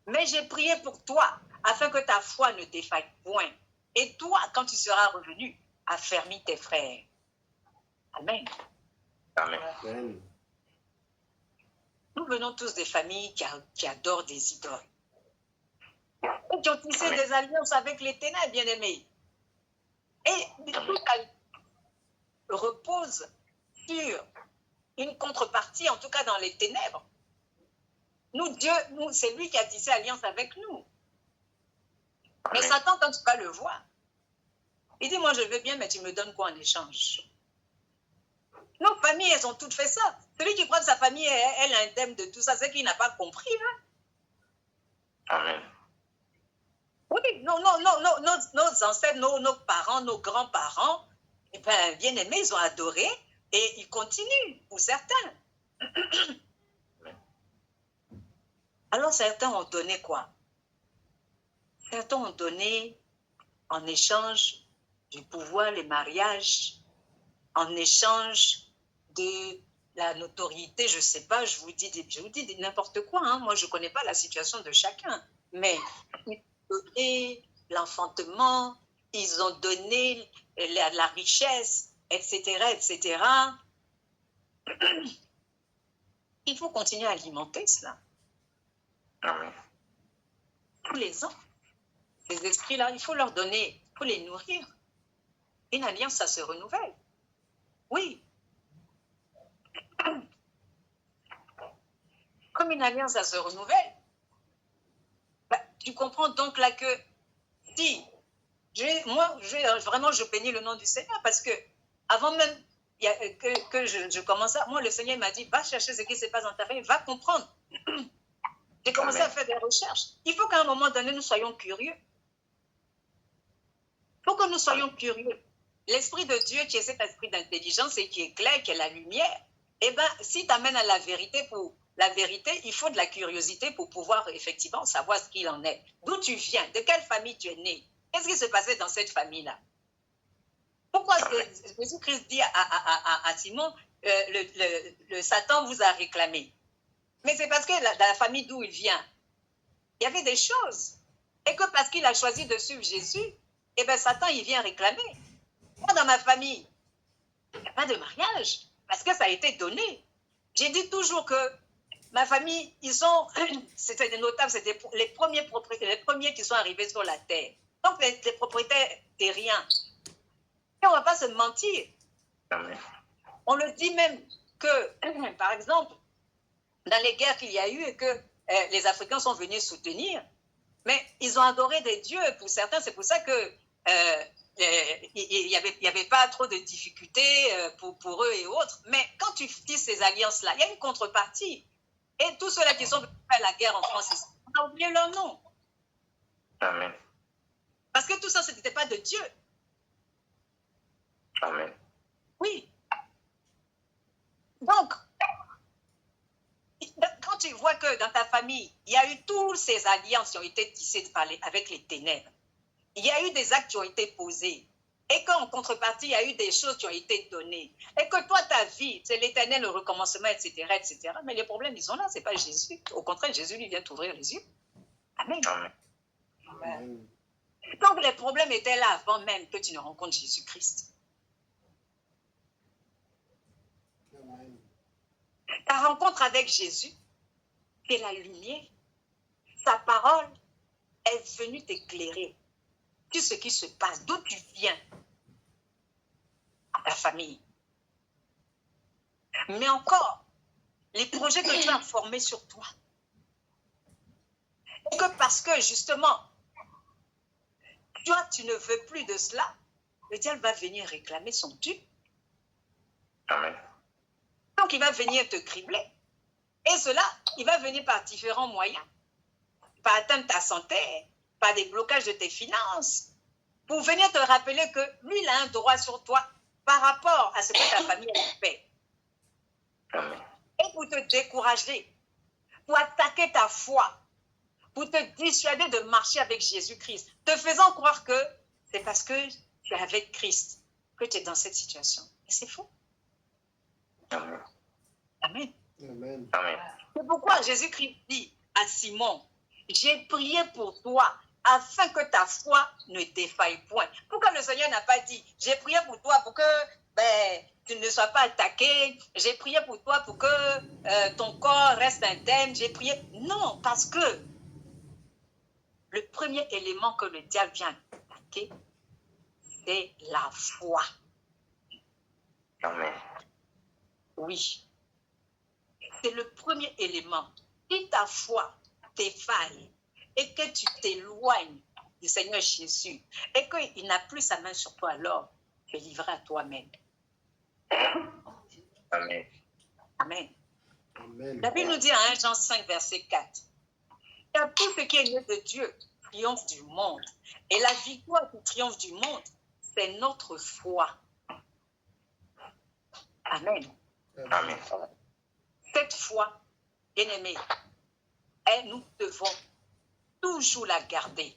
[SPEAKER 1] Mais j'ai prié pour toi afin que ta foi ne défaille point. Et toi, quand tu seras revenu, affermis tes frères. Amen.
[SPEAKER 3] Amen.
[SPEAKER 2] Amen.
[SPEAKER 1] Nous venons tous des familles qui adorent des idoles. Et qui ont tissé des alliances avec les ténèbres, bien-aimés. Et tout ça repose sur une contrepartie, en tout cas dans les ténèbres. Dieu, c'est lui qui a tissé alliance avec nous. Mais Satan, quand tu vas le voir, il dit, moi je veux bien, mais tu me donnes quoi en échange? Nos familles, elles ont toutes fait ça. Celui qui prend sa famille, elle est indemne de tout ça, c'est qu'il n'a pas compris. Hein?
[SPEAKER 2] Amen.
[SPEAKER 1] Oui, nos ancêtres, nos parents, nos grands-parents, eh ben, bien aimés, ils ont adoré et ils continuent, pour certains. Alors certains ont donné quoi? Certains ont donné en échange du pouvoir, les mariages, en échange de la notoriété, je ne sais pas, je vous dis n'importe quoi, hein. Moi je ne connais pas la situation de chacun, mais ils ont donné l'enfantement, ils ont donné la richesse, etc., etc. Il faut continuer à alimenter cela.
[SPEAKER 2] Amen.
[SPEAKER 1] Tous les ans, ces esprits-là, il faut leur donner, il faut les nourrir. Une alliance, ça se renouvelle. Oui. Comme une alliance, ça se renouvelle. Bah, tu comprends donc là que si, vraiment, je bénis le nom du Seigneur parce que avant même que je commençais, moi, le Seigneur m'a dit, va chercher ce qui se passe dans ta famille, va comprendre. J'ai commencé à faire des recherches. Il faut qu'à un moment donné, nous soyons curieux. Il faut que nous soyons curieux. L'Esprit de Dieu, qui est cet esprit d'intelligence et qui est clair, qui est la lumière, eh bien, si tu amènes à la vérité, il faut de la curiosité pour pouvoir effectivement savoir ce qu'il en est. D'où tu viens, de quelle famille tu es né, qu'est-ce qui se passait dans cette famille-là? Pourquoi Jésus-Christ dit à Simon, le Satan vous a réclamé? Mais c'est parce que dans la famille d'où il vient, il y avait des choses. Et que parce qu'il a choisi de suivre Jésus, eh bien Satan, il vient réclamer. Moi, dans ma famille, il n'y a pas de mariage, parce que ça a été donné. J'ai dit toujours que ma famille, c'était des notables, c'était les premiers qui sont arrivés sur la terre. Donc, les propriétaires terriens. Et on ne va pas se mentir.
[SPEAKER 2] Amen.
[SPEAKER 1] On le dit même que, par exemple, dans les guerres qu'il y a eu et que les Africains sont venus soutenir, mais ils ont adoré des dieux pour certains. C'est pour ça que il n'y avait pas trop de difficultés pour eux et autres. Mais quand tu tisses ces alliances-là, il y a une contrepartie. Et tous ceux-là qui sont venus faire la guerre en France, on a oublié leur nom.
[SPEAKER 2] Amen.
[SPEAKER 1] Parce que tout ça, ce n'était pas de Dieu.
[SPEAKER 2] Amen.
[SPEAKER 1] Oui. Donc, quand tu vois que dans ta famille, il y a eu toutes ces alliances qui ont été tissées avec les ténèbres, il y a eu des actes qui ont été posés, et qu'en contrepartie, il y a eu des choses qui ont été données, et que toi, ta vie, c'est l'éternel, le recommencement, etc., etc. Mais les problèmes, ils sont là, ce n'est pas Jésus. Au contraire, Jésus, lui, vient t'ouvrir les yeux. Amen.
[SPEAKER 2] Amen.
[SPEAKER 1] Amen. Donc, les problèmes étaient là avant même que tu ne rencontres Jésus-Christ.
[SPEAKER 2] Amen.
[SPEAKER 1] Ta rencontre avec Jésus, c'est la lumière. Sa parole est venue t'éclairer sur ce qui se passe, d'où tu viens, à ta famille. Mais encore, les projets que Dieu a formés sur toi. Et que parce que justement, toi, tu ne veux plus de cela, le diable va venir réclamer son dû.
[SPEAKER 2] Amen.
[SPEAKER 1] Donc, il va venir te cribler. Et cela, il va venir par différents moyens. Par atteindre ta santé, par des blocages de tes finances, pour venir te rappeler que lui, il a un droit sur toi par rapport à ce que ta famille a fait.
[SPEAKER 2] Amen.
[SPEAKER 1] Et pour te décourager, pour attaquer ta foi, pour te dissuader de marcher avec Jésus-Christ, te faisant croire que c'est parce que tu es avec Christ que tu es dans cette situation. Et c'est faux.
[SPEAKER 2] Amen.
[SPEAKER 1] Amen.
[SPEAKER 2] Amen.
[SPEAKER 3] Amen.
[SPEAKER 1] C'est pourquoi Jésus-Christ dit à Simon, j'ai prié pour toi afin que ta foi ne défaille point. Pourquoi le Seigneur n'a pas dit, j'ai prié pour toi pour que tu ne sois pas attaqué, j'ai prié pour toi pour que ton corps reste indemne, j'ai prié. Non, parce que le premier élément que le diable vient attaquer, c'est la foi.
[SPEAKER 2] Amen.
[SPEAKER 1] Oui. C'est le premier élément. Si ta foi défaille et que tu t'éloignes du Seigneur Jésus et qu'il n'a plus sa main sur toi, alors tu es livré à toi-même.
[SPEAKER 2] Amen.
[SPEAKER 1] Amen.
[SPEAKER 2] Amen.
[SPEAKER 1] La Bible nous dit en 1 Jean 5, verset 4, car tout ce qui est né de Dieu triomphe du monde. Et la victoire qui triomphe du monde, c'est notre foi. Amen.
[SPEAKER 2] Amen.
[SPEAKER 1] Cette foi, bien-aimée, nous devons toujours la garder.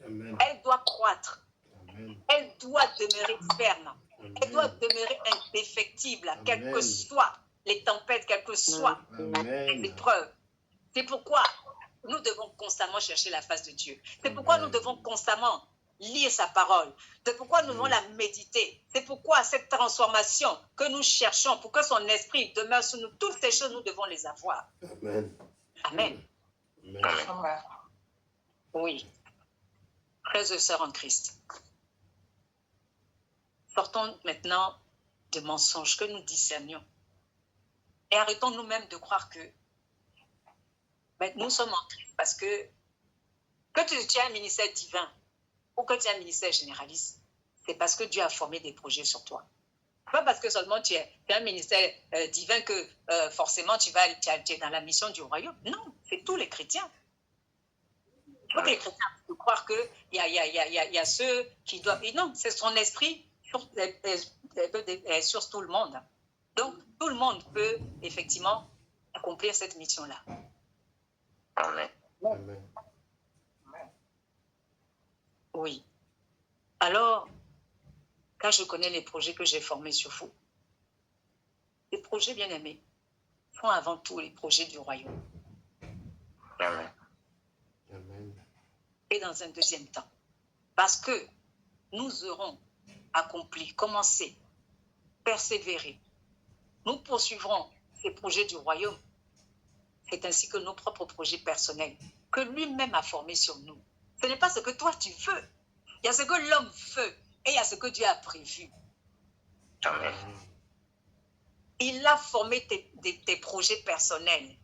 [SPEAKER 2] Amen.
[SPEAKER 1] Elle doit croître.
[SPEAKER 2] Amen.
[SPEAKER 1] Elle doit demeurer ferme. Elle doit demeurer indéfectible, quelles que soient les tempêtes, quelles que soient les épreuves. C'est pourquoi nous devons constamment chercher la face de Dieu. C'est pourquoi nous devons constamment lire sa parole. C'est pourquoi nous devons la méditer. C'est pourquoi cette transformation que nous cherchons, pour que son esprit demeure sur nous, toutes ces choses, nous devons les avoir.
[SPEAKER 2] Amen.
[SPEAKER 1] Amen.
[SPEAKER 2] Amen.
[SPEAKER 1] Oui. Frères et sœurs en Christ, sortons maintenant de mensonges que nous discernions et arrêtons nous-mêmes de croire que nous sommes en Christ parce que tu as un ministère divin ou que tu as un ministère généraliste, c'est parce que Dieu a formé des projets sur toi. Pas parce que seulement tu as un ministère divin que forcément tu es dans la mission du royaume. Non, c'est tous les chrétiens. Tous les chrétiens peuvent croire qu'il y a ceux qui doivent... Et non, c'est son esprit sur tout le monde. Donc, tout le monde peut effectivement accomplir cette mission-là.
[SPEAKER 2] Amen.
[SPEAKER 1] Amen. Oui. Alors, quand je connais les projets que j'ai formés sur vous, les projets bien-aimés sont avant tout les projets du royaume.
[SPEAKER 2] Amen.
[SPEAKER 1] Et dans un deuxième temps, parce que nous aurons accompli, commencé, persévéré, nous poursuivrons les projets du royaume. C'est ainsi que nos propres projets personnels, que lui-même a formés sur nous. Ce n'est pas ce que toi tu veux. Il y a ce que l'homme veut et il y a ce que Dieu a prévu.
[SPEAKER 2] Amen.
[SPEAKER 1] Il a formé tes projets personnels.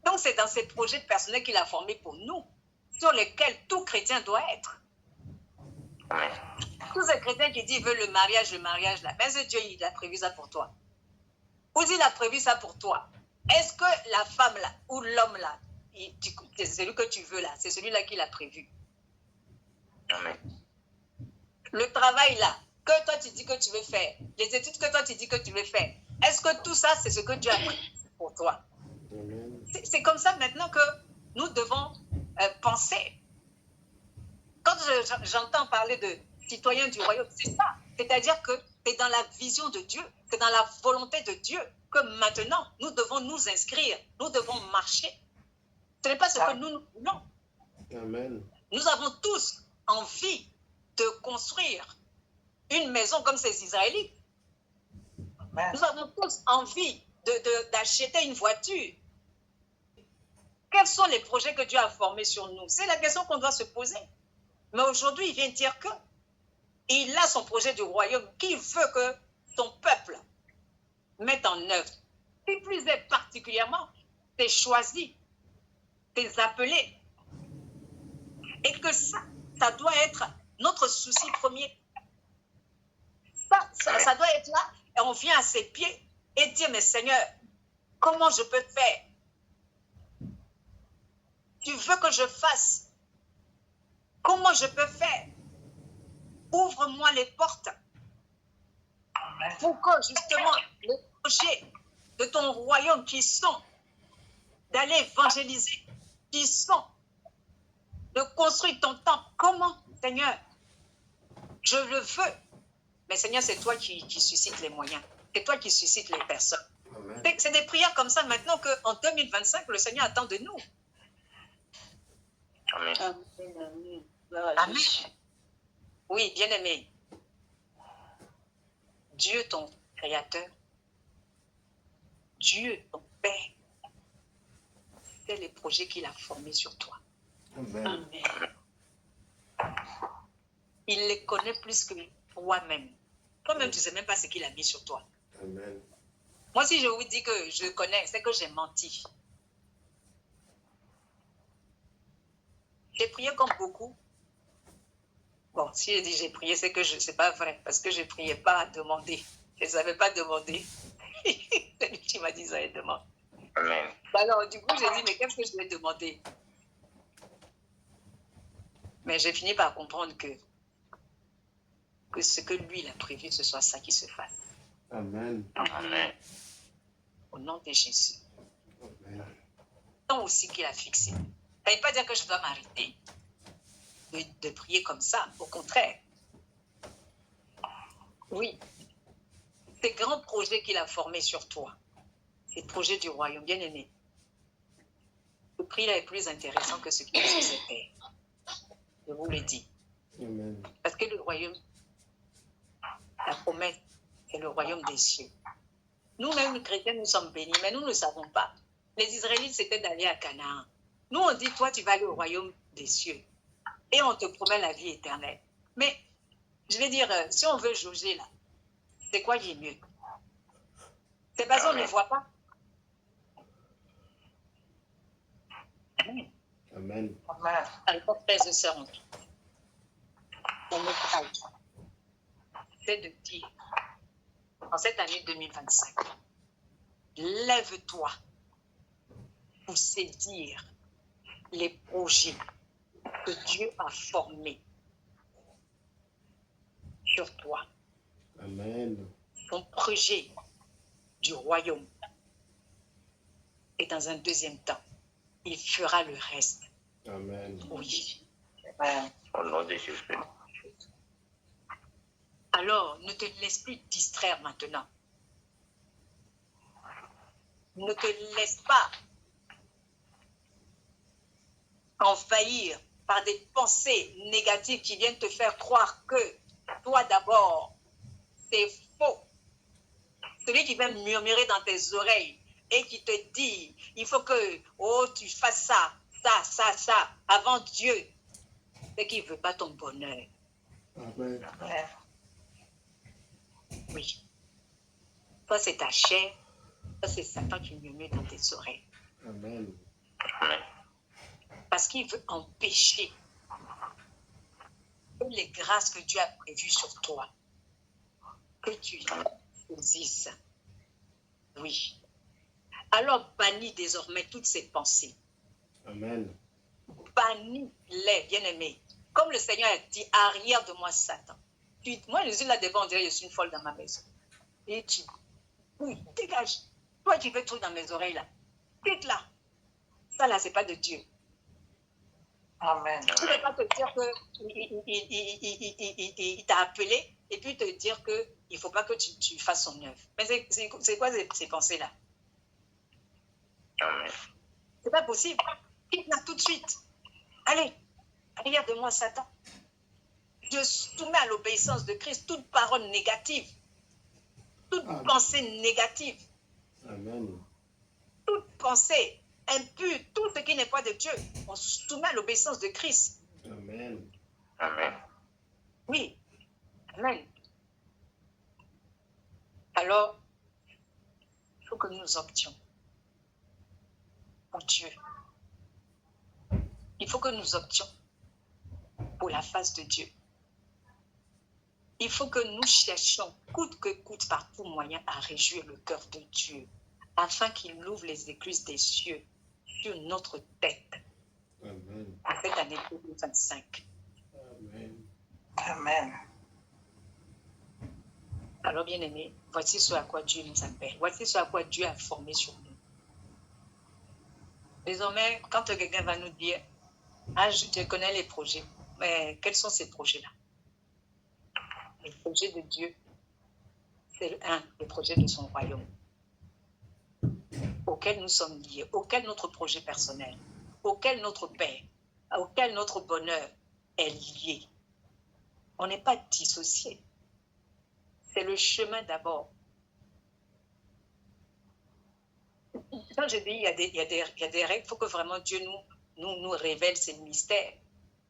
[SPEAKER 1] Donc c'est dans ces projets personnels qu'il a formés pour nous, sur lesquels tout chrétien doit être.
[SPEAKER 2] Amen.
[SPEAKER 1] Tous ces chrétiens qui disent veulent le mariage là, mais c'est Dieu, il a prévu ça pour toi. Ou il a prévu ça pour toi. Est-ce que la femme là, ou l'homme là, c'est celui que tu veux là, c'est celui-là qu'il a prévu?
[SPEAKER 2] Amen.
[SPEAKER 1] Le travail là, que toi tu dis que tu veux faire, les études que toi tu dis que tu veux faire, est-ce que tout ça c'est ce que Dieu a prévu pour toi? C'est comme ça maintenant que nous devons penser. Quand j'entends parler de citoyens du royaume, c'est ça. C'est-à-dire que c'est dans la vision de Dieu, c'est dans la volonté de Dieu que maintenant nous devons nous inscrire, nous devons marcher. Ce n'est pas ce que nous voulons.
[SPEAKER 2] Amen.
[SPEAKER 1] Nous avons tous envie de construire une maison comme ces Israélites. Amen. Nous avons tous envie d'acheter une voiture. Quels sont les projets que Dieu a formés sur nous? C'est la question qu'on doit se poser. Mais aujourd'hui, il vient dire que il a son projet du royaume qui veut que son peuple mette en œuvre. Et plus est particulièrement, t'es choisi, t'es appelé. Et que ça doit être notre souci premier. Ça doit être là, et on vient à ses pieds et dire, mais Seigneur, comment je peux faire? Tu veux que je fasse? Comment je peux faire? Ouvre-moi les portes pour que justement les projets de ton royaume qui sont d'aller évangéliser, qui sont de construire ton temple. Comment, Seigneur? Je le veux. Mais Seigneur, c'est toi qui suscites les moyens. C'est toi qui suscites les personnes. C'est des prières comme ça maintenant qu'en 2025, le Seigneur attend de nous.
[SPEAKER 2] Amen.
[SPEAKER 1] Amen. Amen. Oui, bien-aimé. Dieu, ton Créateur, Dieu, ton Père, c'est les projets qu'il a formés sur toi.
[SPEAKER 2] Amen.
[SPEAKER 1] Amen. Il les connaît plus que toi-même. Toi-même, tu ne sais même pas ce qu'il a mis sur toi.
[SPEAKER 2] Amen.
[SPEAKER 1] Moi, si je vous dis que je connais, c'est que j'ai menti. J'ai prié comme beaucoup. Bon, si je dis j'ai prié, c'est que c'est pas vrai, parce que je ne priais pas à demander. Je ne savais pas demander. C'est lui qui m'a dit ça, il demande.
[SPEAKER 2] Amen.
[SPEAKER 1] Alors, du coup, j'ai dit, mais qu'est-ce que je vais demander? Mais j'ai fini par comprendre que ce que lui, il a prévu, ce soit ça qui se fasse.
[SPEAKER 2] Amen.
[SPEAKER 3] Amen.
[SPEAKER 1] Au nom de Jésus.
[SPEAKER 2] Amen.
[SPEAKER 1] Tant aussi qu'il a fixé. Ça ne veut pas dire que je dois m'arrêter de prier comme ça. Au contraire. Oui. Ces grands projets qu'il a formés sur toi, ces projets du royaume, bien aimé, le prix là est plus intéressant que ce qui est sur cette terre. Je vous le dis.
[SPEAKER 2] Amen.
[SPEAKER 1] Parce que le royaume, la promesse, c'est le royaume des cieux. Nous-mêmes, les chrétiens, nous sommes bénis, mais nous ne savons pas. Les Israélites, c'était d'aller à Canaan. Nous, on dit, toi, tu vas aller au royaume des cieux. Et on te promet la vie éternelle. Mais, je vais dire, si on veut jauger là, c'est quoi qui est mieux? C'est parce qu'on ne voit pas. Amen.
[SPEAKER 2] Amen.
[SPEAKER 3] Amen.
[SPEAKER 1] Alors, frères et sœurs, mon message, c'est de dire, en cette année 2025, lève-toi pour saisir les projets que Dieu a formés sur toi.
[SPEAKER 2] Amen.
[SPEAKER 1] Ton projet du royaume. Et dans un deuxième temps, il fera le reste.
[SPEAKER 2] Amen.
[SPEAKER 1] Oui.
[SPEAKER 3] Amen.
[SPEAKER 2] Au nom de Jésus.
[SPEAKER 1] Alors, ne te laisse plus distraire maintenant. Ne te laisse pas envahir par des pensées négatives qui viennent te faire croire que toi d'abord, c'est faux. Celui qui vient murmurer dans tes oreilles et qui te dit, il faut que, oh, tu fasses ça, avant Dieu, c'est qu'il ne veut pas ton bonheur.
[SPEAKER 2] Amen.
[SPEAKER 3] Amen.
[SPEAKER 1] Oui. Toi, c'est ta chair. Toi, c'est Satan qui murmure dans tes oreilles.
[SPEAKER 2] Amen.
[SPEAKER 1] Parce qu'il veut empêcher que les grâces que Dieu a prévues sur toi, que tu saisisses. Oui. Alors, bannis désormais toutes ces pensées.
[SPEAKER 2] Amen.
[SPEAKER 1] Bannis-les, bien-aimés. Comme le Seigneur a dit, arrière de moi, Satan. Moi, je suis là devant, on dirait que je suis une folle dans ma maison. Et tu, oui, dégage. Toi qui veux tout dans mes oreilles là. Quitte là. Ça là, c'est pas de Dieu.
[SPEAKER 3] Amen.
[SPEAKER 1] Tu ne peux pas te dire qu'il t'a appelé et puis te dire qu'il ne faut pas que tu fasses son œuvre. Mais c'est quoi ces pensées-là?
[SPEAKER 2] Amen.
[SPEAKER 1] C'est pas possible. Quitte là tout de suite. Allez, arrière de moi, Satan. Je soumets à l'obéissance de Christ toute parole négative, toute pensée négative,
[SPEAKER 2] Amen.
[SPEAKER 1] toute pensée impure, tout ce qui n'est pas de Dieu. On soumet à l'obéissance de Christ.
[SPEAKER 2] Amen. Amen.
[SPEAKER 1] Oui. Amen. Alors, il faut que nous options pour Dieu. Il faut que nous options pour la face de Dieu. Il faut que nous cherchions, coûte que coûte, par tout moyen, à réjouir le cœur de Dieu, afin qu'il ouvre les écluses des cieux sur notre tête.
[SPEAKER 2] Amen.
[SPEAKER 1] En cette année 2025.
[SPEAKER 2] Amen.
[SPEAKER 3] Amen.
[SPEAKER 1] Alors, bien-aimés, voici ce à quoi Dieu nous appelle. Voici ce à quoi Dieu a formé sur nous. Désormais, quand quelqu'un va nous dire, ah, je connais les projets, mais quels sont ces projets-là? Le projet de Dieu, c'est le projet de son royaume, auquel nous sommes liés, auquel notre projet personnel, auquel notre paix, auquel notre bonheur est lié. On n'est pas dissociés. C'est le chemin d'abord. Quand je dis il y a des règles, il faut que vraiment Dieu nous révèle ces mystères.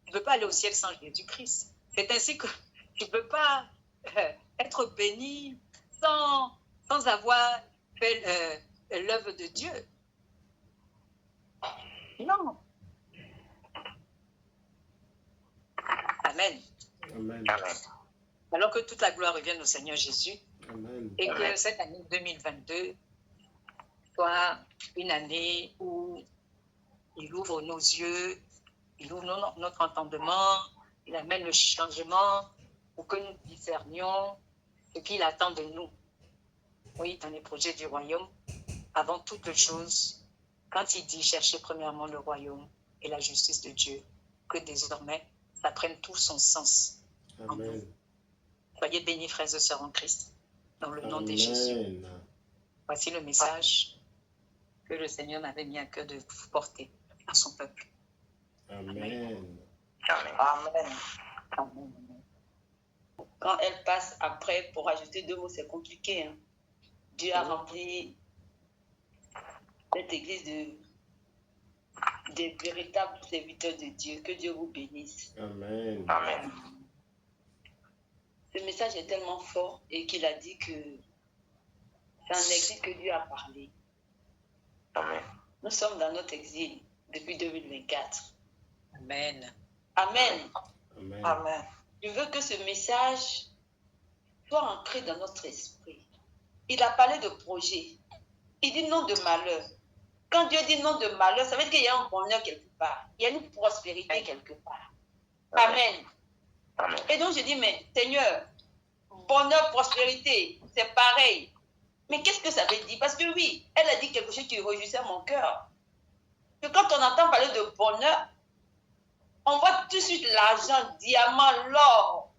[SPEAKER 1] Tu ne peux pas aller au ciel sans Jésus-Christ. C'est ainsi que tu ne peux pas être béni sans avoir fait l'œuvre de Dieu. Non. Amen.
[SPEAKER 2] Amen.
[SPEAKER 1] Alors que toute la gloire revienne au Seigneur Jésus.
[SPEAKER 2] Amen.
[SPEAKER 1] Et que cette année 2022 soit une année où il ouvre nos yeux, il ouvre notre entendement, il amène le changement pour que nous discernions ce qu'il attend de nous. Oui, dans les projets du royaume, avant toute chose, quand il dit chercher premièrement le royaume et la justice de Dieu, que désormais, ça prenne tout son sens.
[SPEAKER 2] Amen.
[SPEAKER 1] Soyez bénis, frères et sœurs en Christ, dans le nom de
[SPEAKER 2] Amen.
[SPEAKER 1] Jésus. Voici le message que le Seigneur m'avait mis à cœur de vous porter à son peuple.
[SPEAKER 2] Amen.
[SPEAKER 4] Amen.
[SPEAKER 1] Amen.
[SPEAKER 4] Quand elle passe après, pour ajouter 2 mots, c'est compliqué. Hein. Dieu a rempli cette église des véritables serviteurs de Dieu. Que Dieu vous bénisse.
[SPEAKER 2] Amen.
[SPEAKER 3] Amen.
[SPEAKER 4] Ce message est tellement fort et qu'il a dit que c'est un exil que Dieu a parlé.
[SPEAKER 3] Amen.
[SPEAKER 4] Nous sommes dans notre exil depuis 2024.
[SPEAKER 1] Amen.
[SPEAKER 4] Amen.
[SPEAKER 2] Amen.
[SPEAKER 4] Amen. Je veux que ce message soit ancré dans notre esprit. Il a parlé de projet. Il dit non de malheur. Quand Dieu dit non de malheur, ça veut dire qu'il y a un bonheur quelque part. Il y a une prospérité quelque part. Amen.
[SPEAKER 3] Amen.
[SPEAKER 4] Et donc je dis, mais Seigneur, bonheur, prospérité, c'est pareil. Mais qu'est-ce que ça veut dire? Parce que oui, elle a dit quelque chose qui réjouissait mon cœur. Que quand on entend parler de bonheur, on voit tout de suite l'argent, diamant, l'or,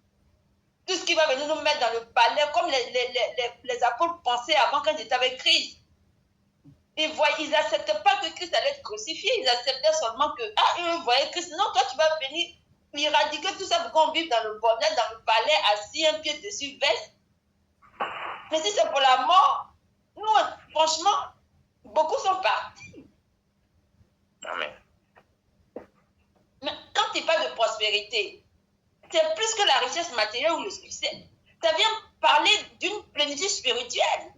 [SPEAKER 4] tout ce qui va venir nous mettre dans le palais, comme les apôtres pensaient avant quand ils étaient avec Christ. Ils n'acceptaient pas que Christ allait être crucifié, ils acceptaient seulement que, ils voyaient Christ. Non, toi tu vas venir éradiquer tout ça pour qu'on vive dans le bonheur, dans le palais, assis, un pied dessus, veste. Mais si c'est pour la mort, nous, franchement, beaucoup sont partis.
[SPEAKER 3] Amen.
[SPEAKER 4] Mais quand il parle de prospérité, c'est plus que la richesse matérielle ou le succès. Ça vient parler d'une plénitude spirituelle,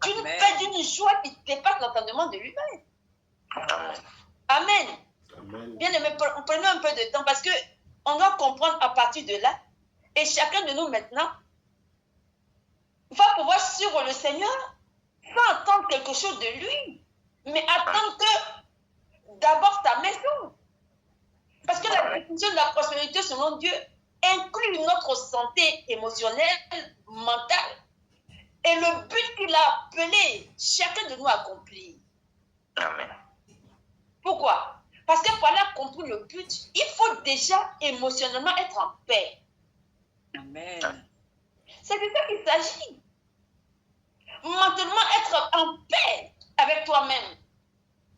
[SPEAKER 4] d'une paix, d'une joie qui dépasse l'entendement de l'humain.
[SPEAKER 3] Amen.
[SPEAKER 4] Amen.
[SPEAKER 2] Amen.
[SPEAKER 4] Bien aimé, prenons un peu de temps parce qu'on doit comprendre à partir de là. Et chacun de nous maintenant va pouvoir suivre le Seigneur sans attendre quelque chose de lui, mais attendre que d'abord ta maison. Parce que la définition de la prospérité selon Dieu inclut notre santé émotionnelle, mentale et le but qu'il a appelé chacun de nous à accomplir.
[SPEAKER 3] Amen.
[SPEAKER 4] Pourquoi? Parce que pour aller accomplir le but, il faut déjà émotionnellement être en paix.
[SPEAKER 1] Amen.
[SPEAKER 4] C'est de ça qu'il s'agit. Mentalement être en paix avec toi-même.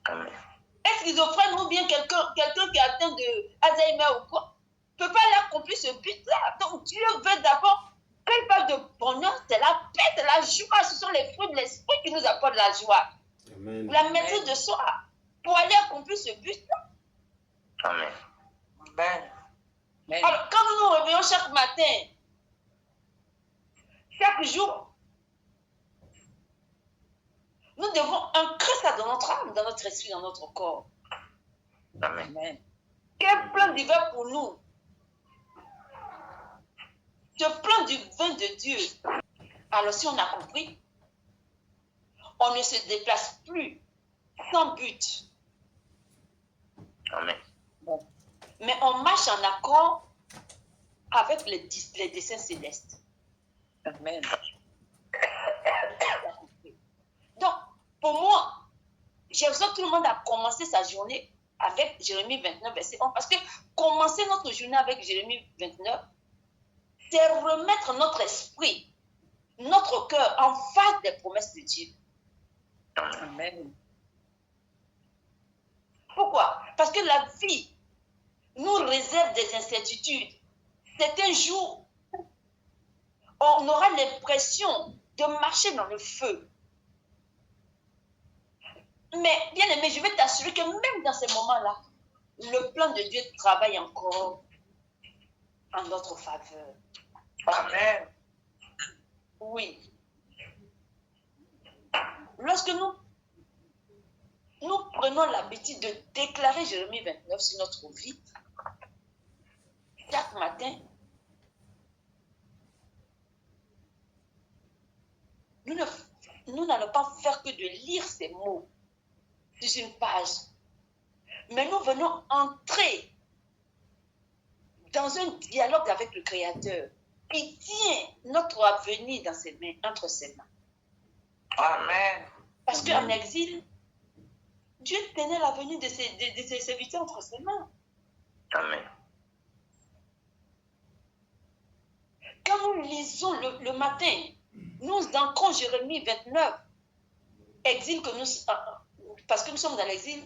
[SPEAKER 3] Amen.
[SPEAKER 4] Est-ce schizophrène ou bien quelqu'un qui est atteint de Alzheimer ou quoi ne peut pas aller accomplir ce but-là. Donc Dieu veut d'abord, quand il parle de bonheur, c'est la paix, c'est la joie. Ce sont les fruits de l'esprit qui nous apportent la joie.
[SPEAKER 2] Amen.
[SPEAKER 4] La maîtrise de soi pour aller accomplir ce but-là.
[SPEAKER 3] Amen.
[SPEAKER 4] Amen.
[SPEAKER 1] Amen.
[SPEAKER 4] Alors, quand nous nous réveillons chaque matin, chaque jour, nous devons ancrer ça dans notre âme, dans notre esprit, dans notre corps.
[SPEAKER 3] Amen.
[SPEAKER 1] Amen.
[SPEAKER 4] Quel plan d'hiver pour nous? Ce plan du vin de Dieu. Alors, si on a compris, on ne se déplace plus sans but.
[SPEAKER 3] Amen.
[SPEAKER 4] Mais on marche en accord avec les desseins célestes.
[SPEAKER 1] Amen.
[SPEAKER 4] Donc, pour moi, j'exhorte tout le monde à commencer sa journée avec Jérémie 29, verset 1. Parce que commencer notre journée avec Jérémie 29, c'est remettre notre esprit, notre cœur en face des promesses de Dieu.
[SPEAKER 1] Amen.
[SPEAKER 4] Pourquoi? Parce que la vie nous réserve des incertitudes. C'est un jour où on aura l'impression de marcher dans le feu. Mais bien aimé, je vais t'assurer que même dans ces moments-là, le plan de Dieu travaille encore. en notre faveur.
[SPEAKER 3] Amen.
[SPEAKER 4] Oui. Lorsque nous prenons l'habitude de déclarer Jérémie 29 sur notre vie, chaque matin, nous n'allons pas faire que de lire ces mots sur une page, mais nous venons entrer dans un dialogue avec le Créateur. Il tient notre avenir dans ses mains, entre ses mains.
[SPEAKER 3] Amen.
[SPEAKER 4] Parce qu'en exil, Dieu tenait l'avenir de ses serviteurs entre ses mains.
[SPEAKER 3] Amen.
[SPEAKER 4] Quand nous lisons le matin, nous ancrons Jérémie 29, exil que parce que nous sommes dans l'exil.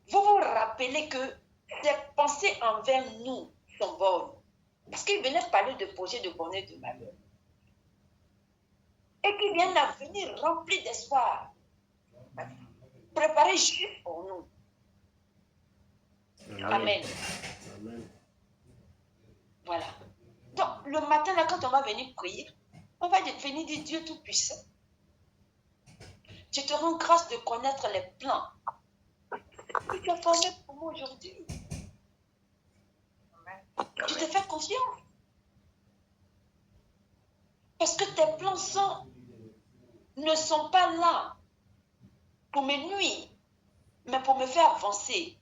[SPEAKER 4] Vous vous rappelez que ses pensées envers nous sont bonnes. Parce qu'il venait parler de projets de bonheur et de malheur. Et qu'il y a un avenir rempli d'espoir. Préparé juste pour nous. Amen.
[SPEAKER 2] Amen.
[SPEAKER 4] Voilà. Donc, le matin, là, quand on va venir prier, on va venir dire Dieu Tout-Puissant. Je te rends grâce de connaître les plans que tu as formés pour moi aujourd'hui. Je te fais confiance. Parce que tes plans ne sont pas là pour me nuire, mais pour me faire avancer,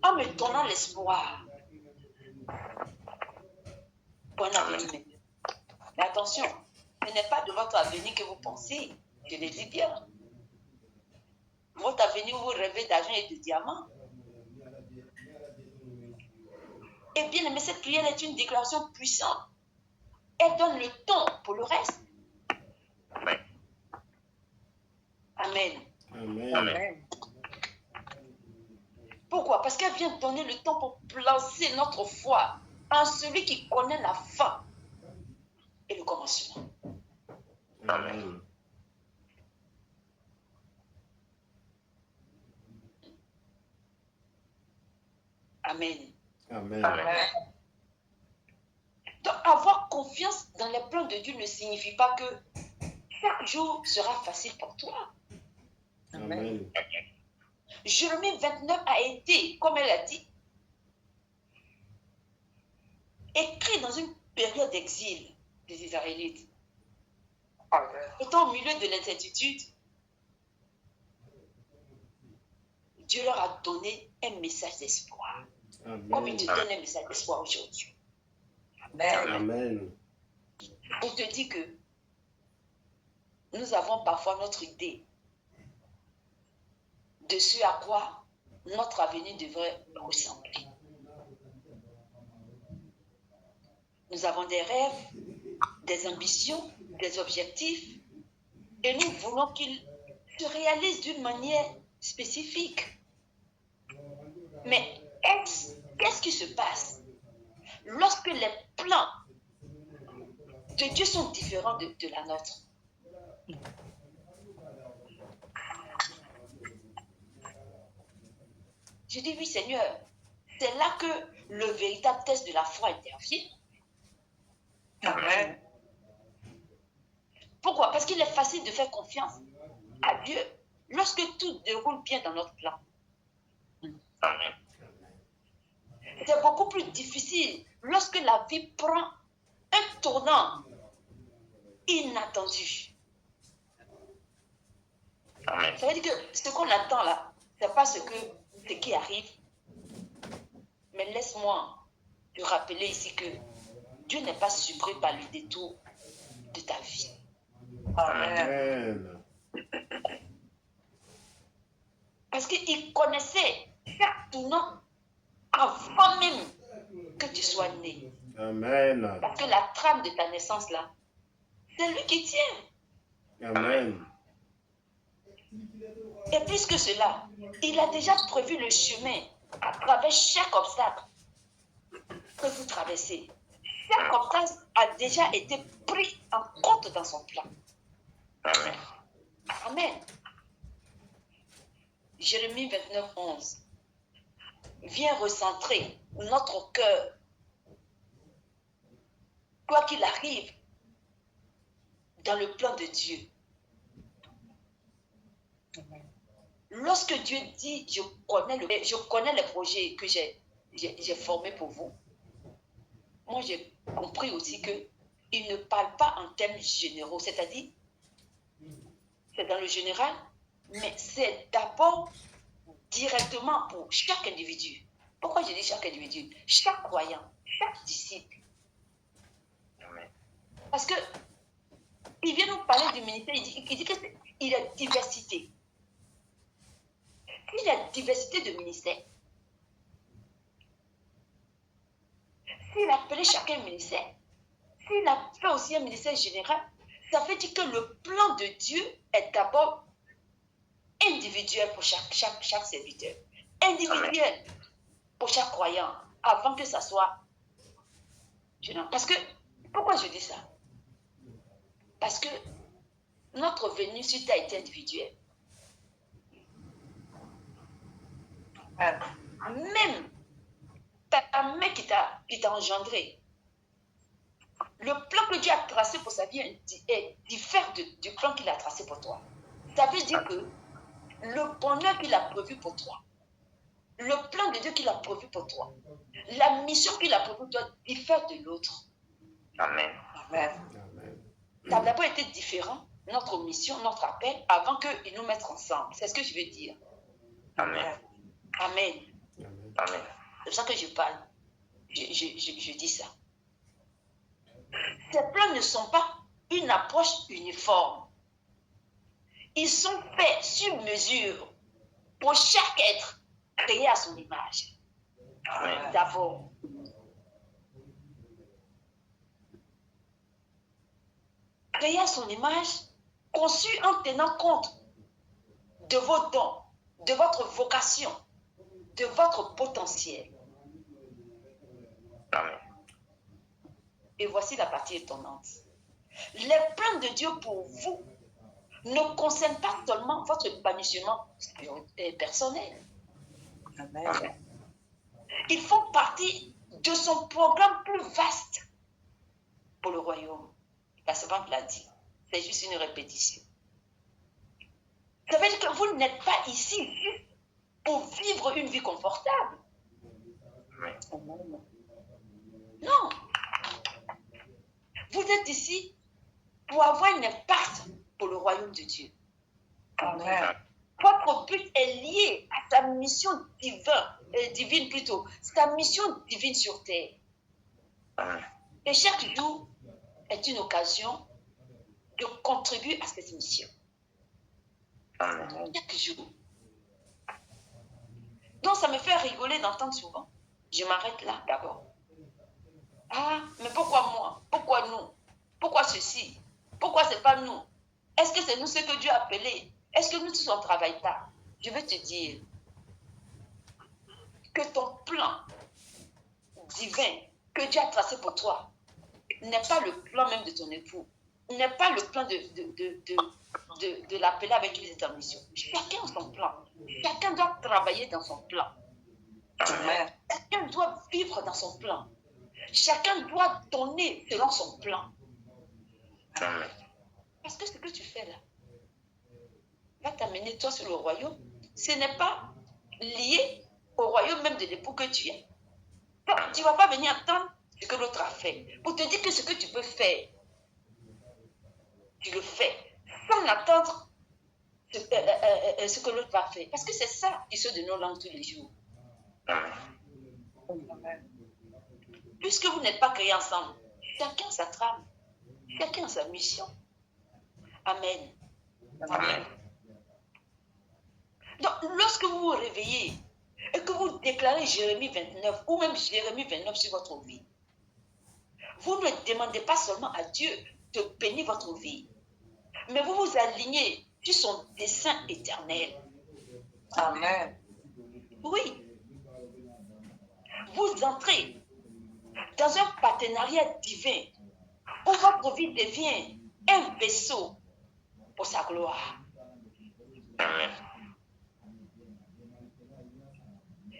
[SPEAKER 4] en me donnant l'espoir. Bon avenir. Mais attention, ce n'est pas de votre avenir que vous pensez, je le dis bien. Votre avenir, vous rêvez d'argent et de diamants. Et bien, mais cette prière est une déclaration puissante. Elle donne le ton pour le reste.
[SPEAKER 3] Amen.
[SPEAKER 4] Amen.
[SPEAKER 2] Amen.
[SPEAKER 3] Amen.
[SPEAKER 4] Pourquoi? Parce qu'elle vient donner le temps pour placer notre foi en celui qui connaît la fin et le commencement.
[SPEAKER 2] Amen.
[SPEAKER 4] Amen.
[SPEAKER 2] Amen.
[SPEAKER 3] Amen.
[SPEAKER 4] Donc, avoir confiance dans les plans de Dieu ne signifie pas que chaque jour sera facile pour toi.
[SPEAKER 2] Amen.
[SPEAKER 4] Jérémie 29 a été, comme elle a dit, écrit dans une période d'exil des Israélites. Étant au milieu de l'incertitude, Dieu leur a donné un message d'espoir. Comme il te donne un message d'espoir aujourd'hui.
[SPEAKER 2] Amen.
[SPEAKER 4] On te dit que nous avons parfois notre idée de ce à quoi notre avenir devrait ressembler. Nous avons des rêves, des ambitions, des objectifs, et nous voulons qu'ils se réalisent d'une manière spécifique. Mais qu'est-ce qui se passe lorsque les plans de Dieu sont différents de la nôtre? Je dis oui, Seigneur. C'est là que le véritable test de la foi intervient.
[SPEAKER 3] Amen.
[SPEAKER 4] Pourquoi? Parce qu'il est facile de faire confiance à Dieu lorsque tout déroule bien dans notre plan.
[SPEAKER 3] Amen.
[SPEAKER 4] C'est beaucoup plus difficile lorsque la vie prend un tournant inattendu.
[SPEAKER 3] Amen.
[SPEAKER 4] Ça veut dire que ce qu'on attend là, ce n'est pas ce qui arrive. Mais laisse-moi te rappeler ici que Dieu n'est pas surpris par le détour de ta vie.
[SPEAKER 2] Amen.
[SPEAKER 4] Parce qu'il connaissait chaque tournant avant même que tu sois né.
[SPEAKER 2] Amen.
[SPEAKER 4] Parce que la trame de ta naissance là, c'est lui qui tient.
[SPEAKER 2] Amen.
[SPEAKER 4] Et plus que cela, il a déjà prévu le chemin à travers chaque obstacle que vous traversez. Chaque obstacle a déjà été pris en compte dans son plan.
[SPEAKER 3] Amen.
[SPEAKER 4] Amen. Jérémie 29, 11 vient recentrer notre cœur quoi qu'il arrive, dans le plan de Dieu. Lorsque Dieu dit, je connais les projets que j'ai formés pour vous, moi j'ai compris aussi qu'il ne parle pas en termes généraux, c'est-à-dire, c'est dans le général, mais c'est d'abord directement pour chaque individu. Pourquoi je dis chaque individu? Chaque croyant, chaque disciple. Parce que il vient nous parler du ministère, il dit qu'il y a diversité. Il y a diversité de ministères. S'il a appelé chacun ministère, s'il a fait aussi un ministère général, ça veut dire que le plan de Dieu est d'abord individuel pour chaque serviteur, individuel pour chaque croyant, avant que ça soit général. Parce que, pourquoi je dis ça? Parce que notre venue sur terre est individuelle. Même ta mère qui t'a engendré, le plan que Dieu a tracé pour sa vie est différent du plan qu'il a tracé pour toi. Ça veut dire que le bonheur qu'il a prévu pour toi, le plan de Dieu qu'il a prévu pour toi, la mission qu'il a prévue pour toi diffère de l'autre.
[SPEAKER 3] Amen.
[SPEAKER 4] Ça n'a pas été différent, notre mission, notre appel, avant qu'ils nous mettent ensemble. C'est ce que je veux dire.
[SPEAKER 3] Amen.
[SPEAKER 4] Amen.
[SPEAKER 3] Amen.
[SPEAKER 4] C'est pour ça que je parle. Je dis ça. Ces plans ne sont pas une approche uniforme. Ils sont faits sur mesure pour chaque être créé à son image.
[SPEAKER 3] Amen.
[SPEAKER 4] D'abord. Créé à son image, conçu en tenant compte de vos dons, de votre vocation, de votre potentiel.
[SPEAKER 3] Amen.
[SPEAKER 4] Et voici la partie étonnante. Les plans de Dieu pour vous ne concernent pas seulement votre épanouissement personnel.
[SPEAKER 3] Amen.
[SPEAKER 4] Ils font partie de son programme plus vaste pour le royaume. La servante l'a dit. C'est juste une répétition. Ça veut dire que vous n'êtes pas ici juste pour vivre une vie confortable.
[SPEAKER 3] Amen.
[SPEAKER 4] Non. Vous êtes ici pour avoir un impact pour le royaume de Dieu.
[SPEAKER 3] Amen.
[SPEAKER 4] Votre but est lié à sa mission divine plutôt, sa mission divine sur terre.
[SPEAKER 3] Amen.
[SPEAKER 4] Et chaque jour est une occasion de contribuer à cette mission.
[SPEAKER 3] Amen.
[SPEAKER 4] Chaque jour. Donc ça me fait rigoler d'entendre souvent. Je m'arrête là d'abord. Ah, mais pourquoi moi? Pourquoi nous? Pourquoi ceci? Pourquoi c'est pas nous? Est-ce que c'est nous ce que Dieu a appelé? Est-ce que nous tous on ne travaille pas? Je veux te dire que ton plan divin que Dieu a tracé pour toi n'est pas le plan même de ton époux, n'est pas le plan de l'appeler avec qui il est en mission. Chacun a son plan. Chacun doit travailler dans son plan.
[SPEAKER 3] Amen.
[SPEAKER 4] Chacun doit vivre dans son plan. Chacun doit donner selon son plan.
[SPEAKER 3] Amen.
[SPEAKER 4] Parce que ce que tu fais là va t'amener toi sur le royaume. Ce n'est pas lié au royaume même de l'époux que tu es. Donc, tu ne vas pas venir attendre ce que l'autre a fait. Pour te dire que ce que tu peux faire, tu le fais sans attendre ce que l'autre va faire. Parce que c'est ça qui sort de nos langues tous les jours.
[SPEAKER 3] Amen.
[SPEAKER 4] Puisque vous n'êtes pas créés ensemble, chacun sa trame, chacun sa mission. Amen.
[SPEAKER 3] Amen.
[SPEAKER 4] Donc, lorsque vous vous réveillez et que vous déclarez Jérémie 29 ou même Jérémie 29 sur votre vie, vous ne demandez pas seulement à Dieu de bénir votre vie, mais vous vous alignez sur son dessein éternel.
[SPEAKER 3] Amen.
[SPEAKER 4] Oui. Vous entrez dans un partenariat divin où votre vie devient un vaisseau pour sa gloire.
[SPEAKER 3] Amen.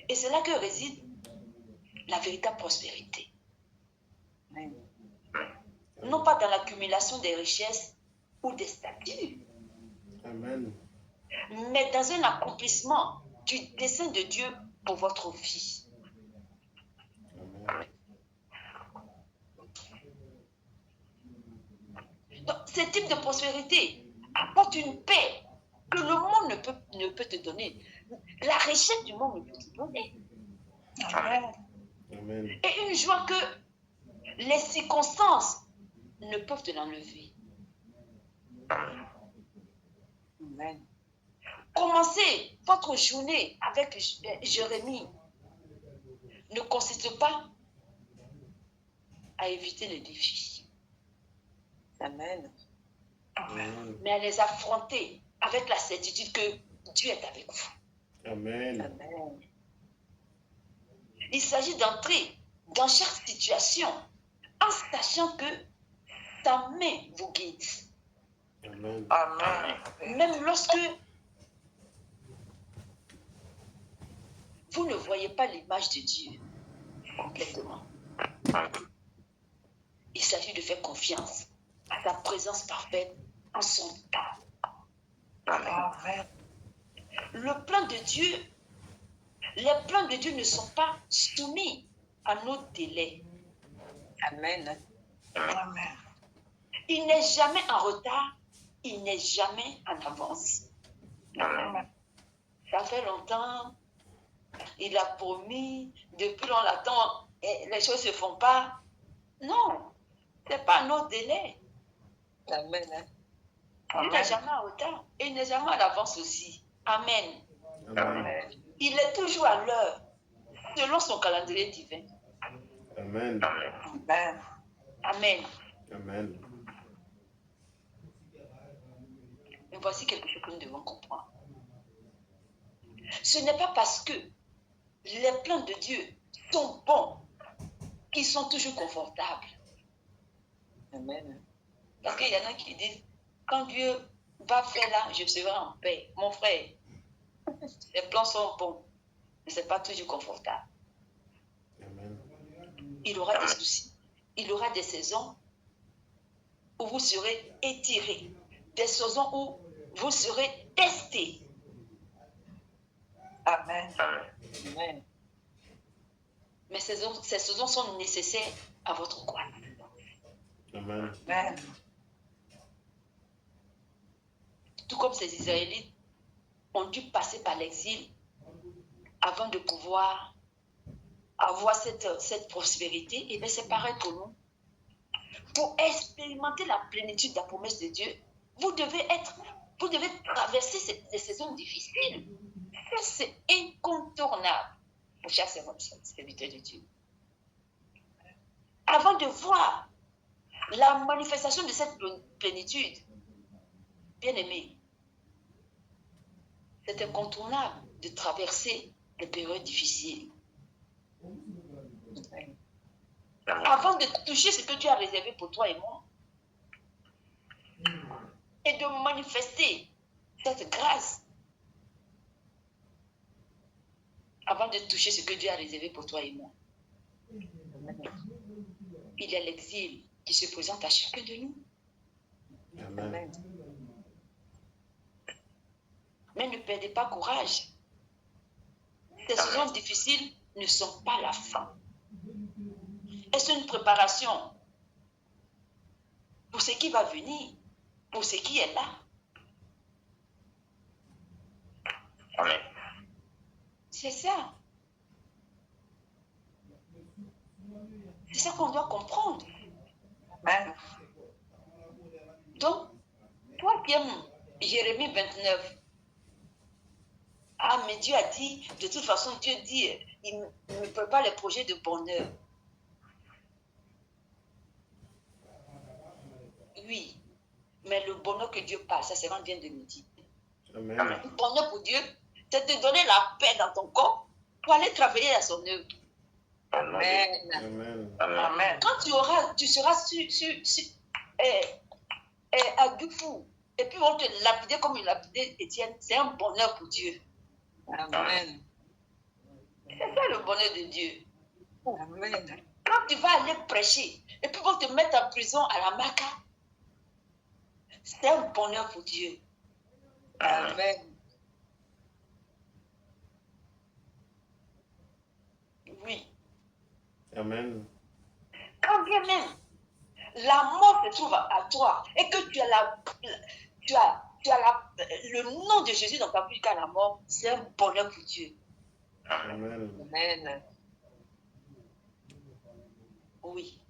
[SPEAKER 4] Et c'est là que réside la véritable prospérité.
[SPEAKER 3] Amen.
[SPEAKER 4] non pas dans l'accumulation des richesses ou des statuts,
[SPEAKER 2] Amen.
[SPEAKER 4] mais dans un accomplissement du dessein de Dieu pour votre vie.
[SPEAKER 2] Amen.
[SPEAKER 4] Donc, ce type de prospérité apporte une paix que le monde ne peut te donner. La richesse du monde ne peut te donner.
[SPEAKER 1] Amen.
[SPEAKER 2] Amen.
[SPEAKER 4] Et une joie que les circonstances ne peuvent te l'enlever.
[SPEAKER 1] Amen.
[SPEAKER 4] Commencez votre journée avec Jérémie ne consiste pas à éviter les défis,
[SPEAKER 1] Amen.
[SPEAKER 2] Amen.
[SPEAKER 4] mais à les affronter avec la certitude que Dieu est avec vous.
[SPEAKER 2] Amen.
[SPEAKER 1] Amen.
[SPEAKER 4] Il s'agit d'entrer dans chaque situation en sachant que ta main vous guide.
[SPEAKER 2] Amen.
[SPEAKER 1] Amen.
[SPEAKER 4] Même lorsque vous ne voyez pas l'image de Dieu complètement. Il s'agit de faire confiance à sa présence parfaite en son temps.
[SPEAKER 1] Amen.
[SPEAKER 4] Le plan de Dieu, les plans de Dieu ne sont pas soumis à nos délais.
[SPEAKER 1] Amen. Amen.
[SPEAKER 4] Il n'est jamais en retard, il n'est jamais en avance.
[SPEAKER 1] Amen.
[SPEAKER 4] Ça fait longtemps, il a promis, depuis on l'attend, et les choses ne se font pas. Non, ce n'est pas nos délais.
[SPEAKER 1] Amen.
[SPEAKER 4] Il n'est jamais en retard et il n'est jamais en avance aussi. Amen.
[SPEAKER 1] Amen.
[SPEAKER 4] Il est toujours à l'heure, selon son calendrier divin.
[SPEAKER 2] Amen.
[SPEAKER 1] Amen.
[SPEAKER 4] Amen.
[SPEAKER 2] Amen.
[SPEAKER 4] Mais voici quelque chose que nous devons comprendre. Ce n'est pas parce que les plans de Dieu sont bons qu'ils sont toujours confortables.
[SPEAKER 1] Amen.
[SPEAKER 4] Parce qu'il y en a qui disent, quand Dieu va faire là, je serai en paix. Mon frère, les plans sont bons, mais ce n'est pas toujours confortable.
[SPEAKER 2] Amen.
[SPEAKER 4] Il aura des soucis. Il aura des saisons où vous serez étirés. Des saisons où vous serez testés.
[SPEAKER 1] Amen. Amen.
[SPEAKER 4] Mais ces saisons sont nécessaires à votre quoi.
[SPEAKER 2] Amen.
[SPEAKER 1] Amen.
[SPEAKER 4] Tout comme ces Israélites ont dû passer par l'exil avant de pouvoir avoir cette prospérité, et bien c'est pareil pour nous. Pour expérimenter la plénitude de la promesse de Dieu, vous devez traverser ces saisons difficiles. Ça, c'est incontournable pour chaque serviteur de Dieu. Avant de voir la manifestation de cette plénitude, bien aimé, c'est incontournable de traverser des périodes difficiles. Avant de toucher ce que Dieu a réservé pour toi et moi, et de manifester cette grâce, avant de toucher ce que Dieu a réservé pour toi et moi, il y a l'exil qui se présente à chacun de nous.
[SPEAKER 2] Amen.
[SPEAKER 4] Mais ne perdez pas courage. Ces saisons difficiles ne sont pas la fin. Et c'est une préparation pour ce qui va venir, pour ce qui est là.
[SPEAKER 3] Amen.
[SPEAKER 4] C'est ça. C'est ça qu'on doit comprendre.
[SPEAKER 1] Amen.
[SPEAKER 4] Donc, toi qui aimes Jérémie 29, ah, mais Dieu a dit, de toute façon, Dieu dit, il ne peut pas les projets de bonheur. Oui, mais le bonheur que Dieu parle, ça c'est vraiment bien de me dire.
[SPEAKER 2] Amen.
[SPEAKER 4] Le bonheur pour Dieu, c'est de donner la paix dans ton corps pour aller travailler à son œuvre.
[SPEAKER 1] Amen.
[SPEAKER 2] Amen.
[SPEAKER 1] Amen.
[SPEAKER 4] Quand tu seras à Dufou, et puis on te lapider comme il lapidait Étienne, c'est un bonheur pour Dieu.
[SPEAKER 1] Amen.
[SPEAKER 4] C'est ça le bonheur de Dieu.
[SPEAKER 1] Amen.
[SPEAKER 4] Quand tu vas aller prêcher, et puis vont te mettre en prison à la Maca, c'est un bonheur pour Dieu.
[SPEAKER 3] Amen.
[SPEAKER 4] Oui.
[SPEAKER 2] Amen.
[SPEAKER 4] Quand bien même la mort se trouve à toi et que tu as, le nom de Jésus dans ta bouche qu'à la mort, c'est un bonheur pour Dieu.
[SPEAKER 2] Amen.
[SPEAKER 3] Amen.
[SPEAKER 4] Oui,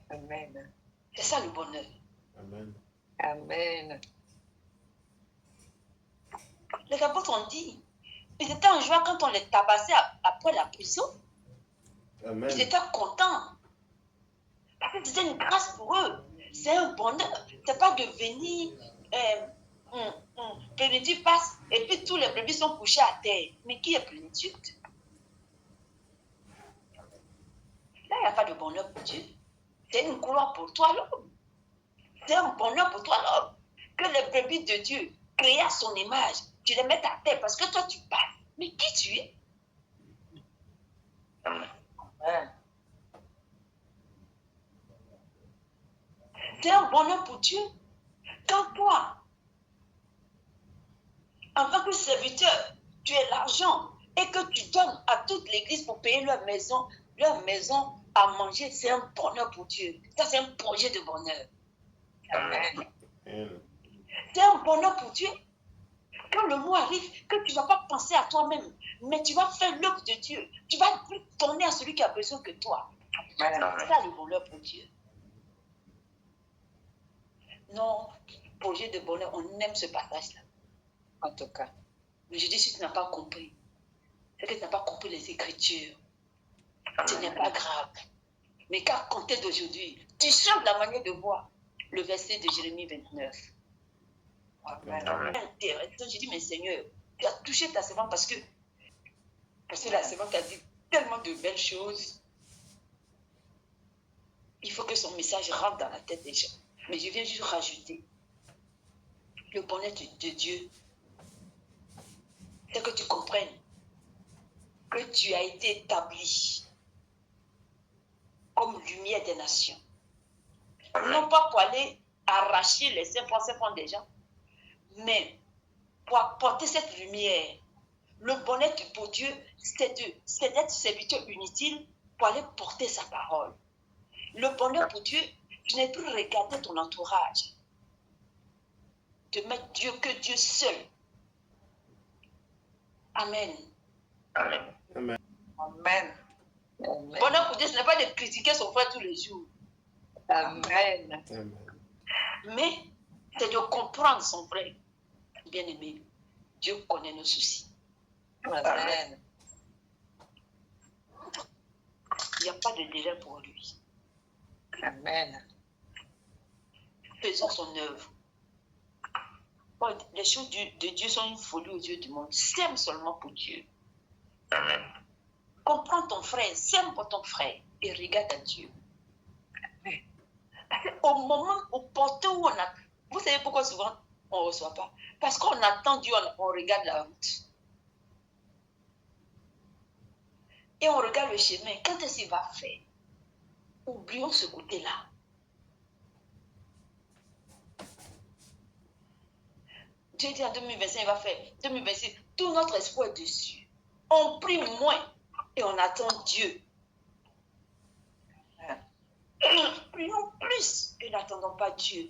[SPEAKER 3] Amen.
[SPEAKER 4] c'est ça le bonheur.
[SPEAKER 2] Amen.
[SPEAKER 3] Amen.
[SPEAKER 4] Les apôtres ont dit, ils étaient en joie quand on les tabassait après la prison.
[SPEAKER 2] Amen.
[SPEAKER 4] Ils étaient contents. Parce que c'était une grâce pour eux. C'est un bonheur. C'est pas de venir, plénitude passe, et puis tous les brebis sont couchés à terre. Mais qui est plénitude? Là, il n'y a pas de bonheur pour Dieu. C'est une gloire pour toi, l'homme. C'est un bonheur pour toi, l'homme. Que les brebis de Dieu, créées à son image, tu les mets à terre parce que toi, tu parles. Mais qui tu es?
[SPEAKER 3] Amen.
[SPEAKER 4] C'est un bonheur pour Dieu. Quand toi, en tant que serviteur, tu as l'argent et que tu donnes à toute l'église pour payer leur maison à manger, c'est un bonheur pour Dieu. Ça, c'est un projet de bonheur.
[SPEAKER 3] Amen.
[SPEAKER 2] Amen.
[SPEAKER 4] C'est un bonheur pour Dieu. Quand le mot arrive, que tu ne vas pas penser à toi-même, mais tu vas faire l'œuvre de Dieu. Tu vas tourner à celui qui a besoin que toi. C'est ça le bonheur pour Dieu. Non, projet de bonheur, on aime ce passage-là.
[SPEAKER 3] En tout cas.
[SPEAKER 4] Mais je dis, si tu n'as pas compris, c'est que tu n'as pas compris les Écritures. Ce n'est pas grave. Mais qu'à compter d'aujourd'hui, tu changes la manière de voir le verset de Jérémie 29.
[SPEAKER 3] Amen.
[SPEAKER 4] Intéressant. Je dis, mais Seigneur, tu as touché ta servante parce que la servante a dit tellement de belles choses. Il faut que son message rentre dans la tête des gens. Mais je viens juste rajouter le bonheur de Dieu. C'est que tu comprennes que tu as été établi comme lumière des nations. Non pas pour aller arracher les 5 des gens, mais pour apporter cette lumière. Le bonheur pour Dieu, c'est d'être serviteur inutile pour aller porter sa parole. Le bonheur pour Dieu, tu n'es plus regarder ton entourage. De mettre Dieu que Dieu seul. Amen.
[SPEAKER 2] Amen.
[SPEAKER 3] Amen. Amen.
[SPEAKER 4] Bonheur pour Dieu, ce n'est pas de critiquer son frère tous les jours.
[SPEAKER 3] Amen.
[SPEAKER 2] Amen.
[SPEAKER 4] Mais c'est de comprendre son frère. Bien-aimé, Dieu connaît nos soucis.
[SPEAKER 3] Amen.
[SPEAKER 4] Il n'y a pas de délai pour lui.
[SPEAKER 3] Amen.
[SPEAKER 4] Faisons son œuvre. Bon, les choses de Dieu sont une folie aux yeux du monde. Sème seulement pour Dieu.
[SPEAKER 2] Amen.
[SPEAKER 4] Comprends ton frère, sème pour ton frère et regarde à Dieu. Au moment opportun où on a... Vous savez pourquoi souvent on ne reçoit pas? Parce qu'on attend Dieu, on regarde la route. Et on regarde le chemin. Quand est-ce qu'il va faire? Oublions ce côté-là. Dieu dit en 2025, il va faire. 2026, tout notre espoir est dessus. On prie moins et on attend Dieu. Et nous prions plus que n'attendons pas Dieu.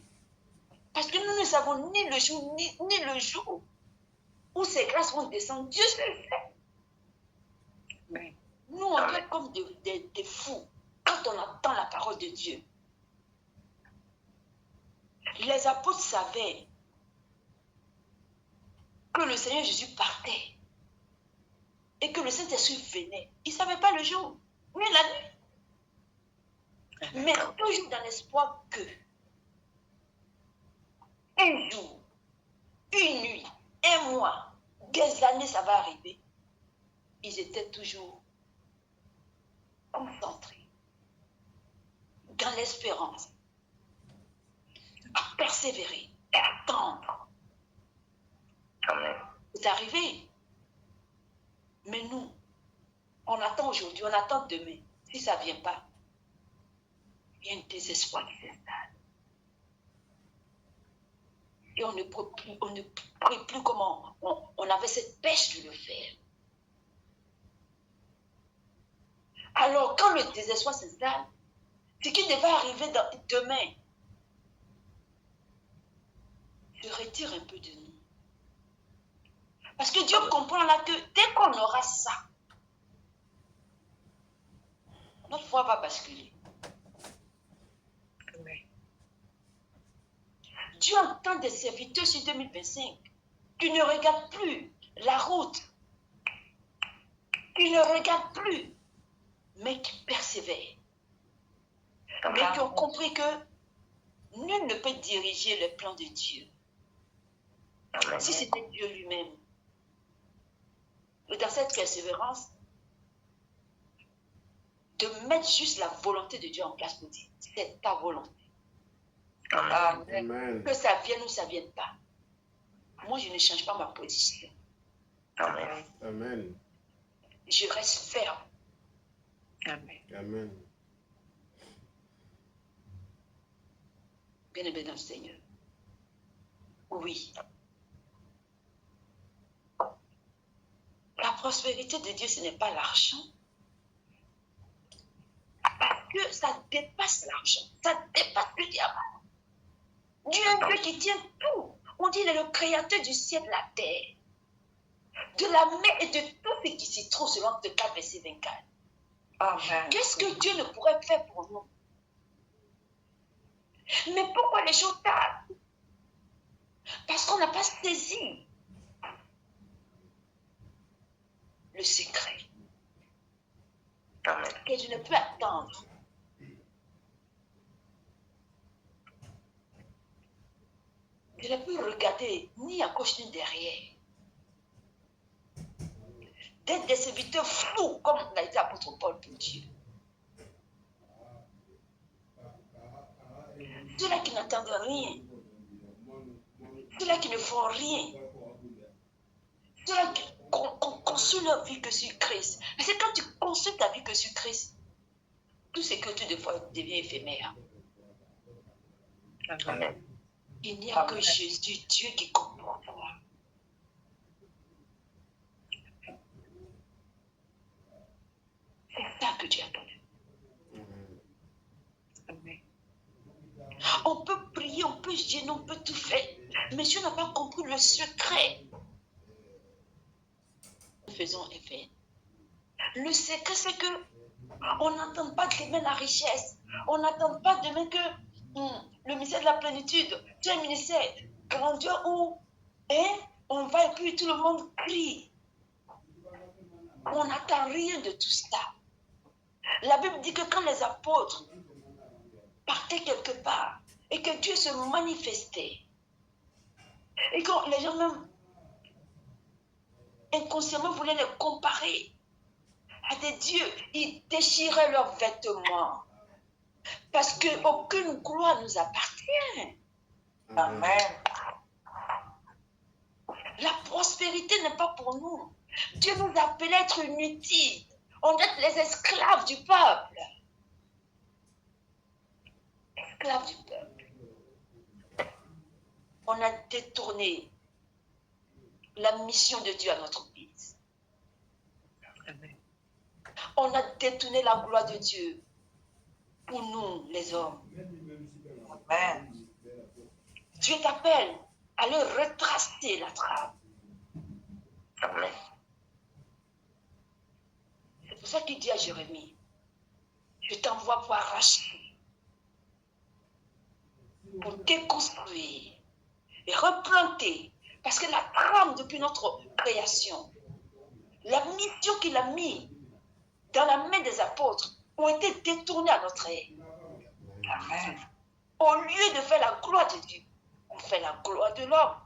[SPEAKER 4] Parce que nous ne savons ni le jour, ni le jour où ces grâces vont descendre. Dieu seul fait.
[SPEAKER 3] Amen.
[SPEAKER 4] Nous, on est comme des fous quand on attend la parole de Dieu. Les apôtres savaient que le Seigneur Jésus partait et que le Saint-Esprit venait. Ils ne savaient pas le jour, ni la nuit. Mais toujours dans l'espoir que un jour, une nuit, un mois, des années, ça va arriver. Ils étaient toujours concentrés dans l'espérance, à persévérer et à attendre.
[SPEAKER 2] Amen.
[SPEAKER 4] C'est arrivé. Mais nous, On attend aujourd'hui, on attend demain. Si ça ne vient pas, il y a un désespoir qui s'installe. Et on ne prie plus comme on avait cette pêche de le faire. Alors, quand le désespoir s'installe, ce qui devait arriver demain se retire un peu de nous. Parce que Dieu comprend là que dès qu'on aura ça, notre foi va basculer. Dieu entend des serviteurs sur 2025 qui ne regardent plus la route, qui ne regardent plus, mais qui persévèrent. Mais qui ont compris que nul ne peut diriger les plans de Dieu. Si c'était Dieu lui-même. Et dans cette persévérance, de mettre juste la volonté de Dieu en place pour dire, c'est ta volonté.
[SPEAKER 2] Amen.
[SPEAKER 4] Que ça vienne ou ça ne vienne pas. Moi, je ne change pas ma position.
[SPEAKER 3] Amen.
[SPEAKER 2] Amen.
[SPEAKER 4] Je reste ferme.
[SPEAKER 2] Amen.
[SPEAKER 4] Bien-aimé dans le Seigneur. Oui. La prospérité de Dieu, ce n'est pas l'argent. Parce que ça dépasse l'argent. Ça dépasse le diable. Dieu est un Dieu qui tient tout. On dit qu'il est le créateur du ciel et de la terre. De la mer et de tout ce qui s'y trouve selon Actes 4, verset 24.
[SPEAKER 1] Amen.
[SPEAKER 4] Qu'est-ce que Dieu ne pourrait faire pour nous? Mais pourquoi les choses tardent? Parce qu'on n'a pas saisi le secret.
[SPEAKER 3] Amen.
[SPEAKER 4] Que je ne peux attendre. Je ne peux regarder ni à gauche ni derrière. D'être des serviteurs fous, comme l'a été apôtre Paul pour Dieu. Ceux-là qui n'attendent rien. Ceux-là qui ne font rien. Ceux-là qui construisent leur vie que sur Christ. Mais c'est quand tu construis ta vie que sur Christ, tout ce que tu devient éphémère.
[SPEAKER 3] Amen.
[SPEAKER 4] Il n'y a que Jésus, Dieu qui compte pour toi. C'est ça que Dieu a donné. On peut prier, on peut gêner, on peut tout faire. Mais Dieu n'a pas compris le secret. Nous faisons effet. Le secret, c'est que on n'attend pas demain la richesse. On n'attend pas demain que le ministère de la plénitude, tu as un ministère grandiose où on va et puis tout le monde crie. On n'attend rien de tout ça. La Bible dit que quand les apôtres partaient quelque part et que Dieu se manifestait et que les gens même inconsciemment voulaient les comparer à des dieux, ils déchiraient leurs vêtements parce qu'aucune gloire nous appartient.
[SPEAKER 2] Amen.
[SPEAKER 4] La prospérité n'est pas pour nous. Dieu nous appelle à être inutiles. On est les esclaves du peuple. Esclaves du peuple. On a détourné la mission de Dieu à notre guise. On a détourné la gloire de Dieu pour nous, les hommes. Amen. Dieu t'appelle à le retracer la trame.
[SPEAKER 3] Amen.
[SPEAKER 4] C'est pour ça qu'il dit à Jérémie, je t'envoie pour arracher, pour déconstruire et replanter. Parce que la trame depuis notre création, la mission qu'il a mise dans la main des apôtres ont été détournées à notre aide. Amen. Au lieu de faire la gloire de Dieu, on fait la gloire de l'homme.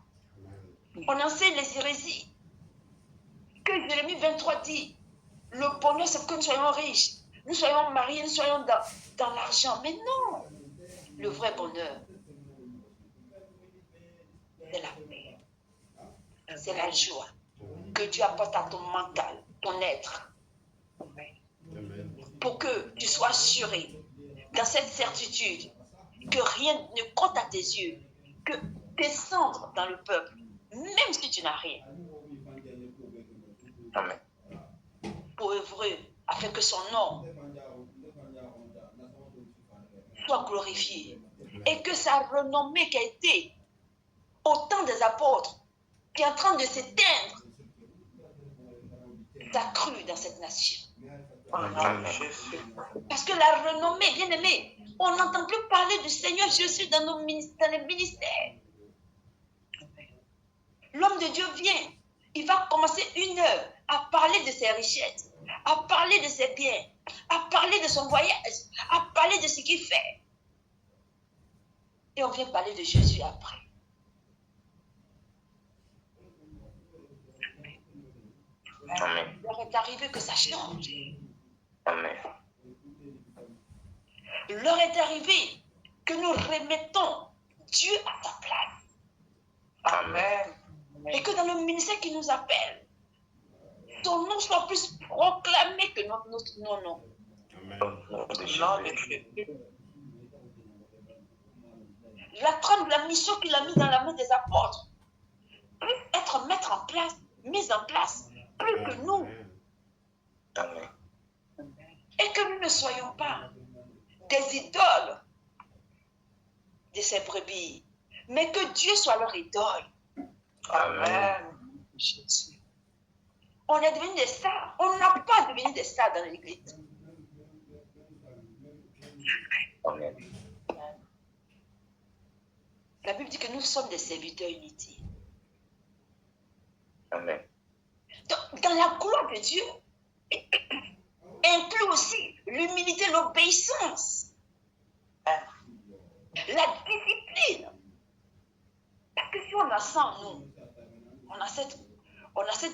[SPEAKER 4] On enseigne les hérésies. Que Jérémie 23 dit, le bonheur c'est que nous soyons riches, nous soyons mariés, nous soyons dans l'argent. Mais non, le vrai bonheur, c'est la paix, c'est la joie que Dieu apporte à ton mental, ton être. pour que tu sois assuré dans cette certitude que rien ne compte à tes yeux, que descendre dans le peuple, même si tu n'as rien,
[SPEAKER 2] Amen.
[SPEAKER 4] pour œuvrer afin que son nom soit glorifié et que sa renommée qui a été au temps des apôtres, qui est en train de s'éteindre, s'accrue dans cette nation. Parce que la renommée, bien aimé, on n'entend plus parler du Seigneur Jésus dans les ministères. L'homme de Dieu vient, il va commencer une heure à parler de ses richesses, à parler de ses biens, à parler de son voyage, à parler de ce qu'il fait. Et on vient parler de Jésus après.
[SPEAKER 2] Amen.
[SPEAKER 4] L'heure est arrivée que ça change.
[SPEAKER 2] Amen.
[SPEAKER 4] L'heure est arrivée que nous remettons Dieu à sa place.
[SPEAKER 2] Amen.
[SPEAKER 4] Et que dans le ministère qui nous appelle, son nom soit plus proclamé que notre nom. La trame de la mission qu'il a mise dans la main des apôtres peut être mise en place plus que nous.
[SPEAKER 2] Amen.
[SPEAKER 4] Et que nous ne soyons pas des idoles de ces brebis, mais que Dieu soit leur idole.
[SPEAKER 2] Amen.
[SPEAKER 4] On est devenu des stars. On n'a pas devenu des stars dans l'église.
[SPEAKER 2] Amen.
[SPEAKER 4] La Bible dit que nous sommes des serviteurs inutiles.
[SPEAKER 2] Amen.
[SPEAKER 4] Donc, dans la gloire de Dieu, inclut aussi l'humilité, l'obéissance, la discipline. Parce que si on a ça en nous, on a cette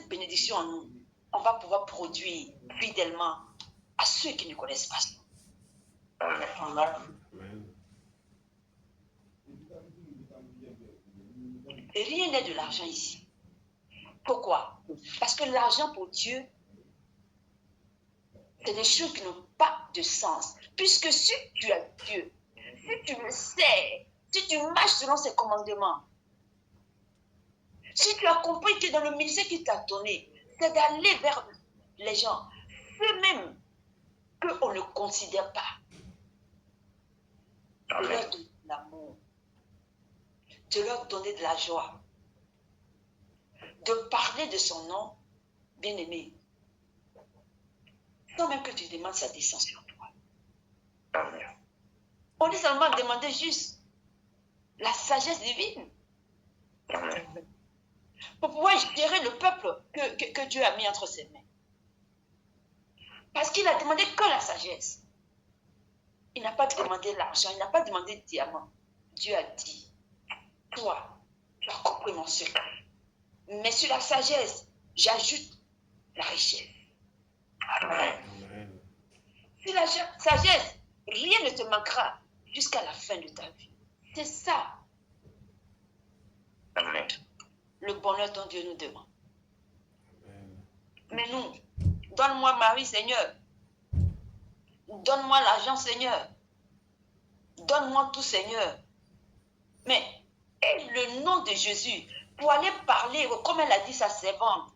[SPEAKER 4] bénédiction en nous, on va pouvoir produire fidèlement à ceux qui ne connaissent pas ça.
[SPEAKER 2] Amen.
[SPEAKER 4] Et rien n'est de l'argent ici. Pourquoi? Parce que l'argent pour Dieu, c'est des choses qui n'ont pas de sens. Puisque si tu as Dieu, si tu le sais, si tu marches selon ses commandements, si tu as compris que dans le ministère qu'il t'a donné, c'est d'aller vers les gens, ceux-mêmes qu'on ne considère pas, de leur donner de l'amour, de leur donner de la joie, de parler de son nom, bien-aimé, sans même que tu demandes sa descend sur toi.
[SPEAKER 2] Amen.
[SPEAKER 4] On est seulement demander juste la sagesse divine
[SPEAKER 2] Amen.
[SPEAKER 4] pour pouvoir gérer le peuple que Dieu a mis entre ses mains. Parce qu'il a demandé que la sagesse. Il n'a pas demandé l'argent, il n'a pas demandé le diamant. Dieu a dit, toi, tu as compris mon secret. Mais sur la sagesse, j'ajoute la richesse.
[SPEAKER 2] Amen.
[SPEAKER 4] Sur la sagesse, rien ne te manquera jusqu'à la fin de ta vie. C'est ça
[SPEAKER 2] Amen.
[SPEAKER 4] le bonheur dont Dieu nous demande.
[SPEAKER 2] Amen.
[SPEAKER 4] Mais nous, donne-moi Marie, Seigneur. Donne-moi l'argent, Seigneur. Donne-moi tout, Seigneur. Mais aie le nom de Jésus pour aller parler, comme elle a dit sa servante,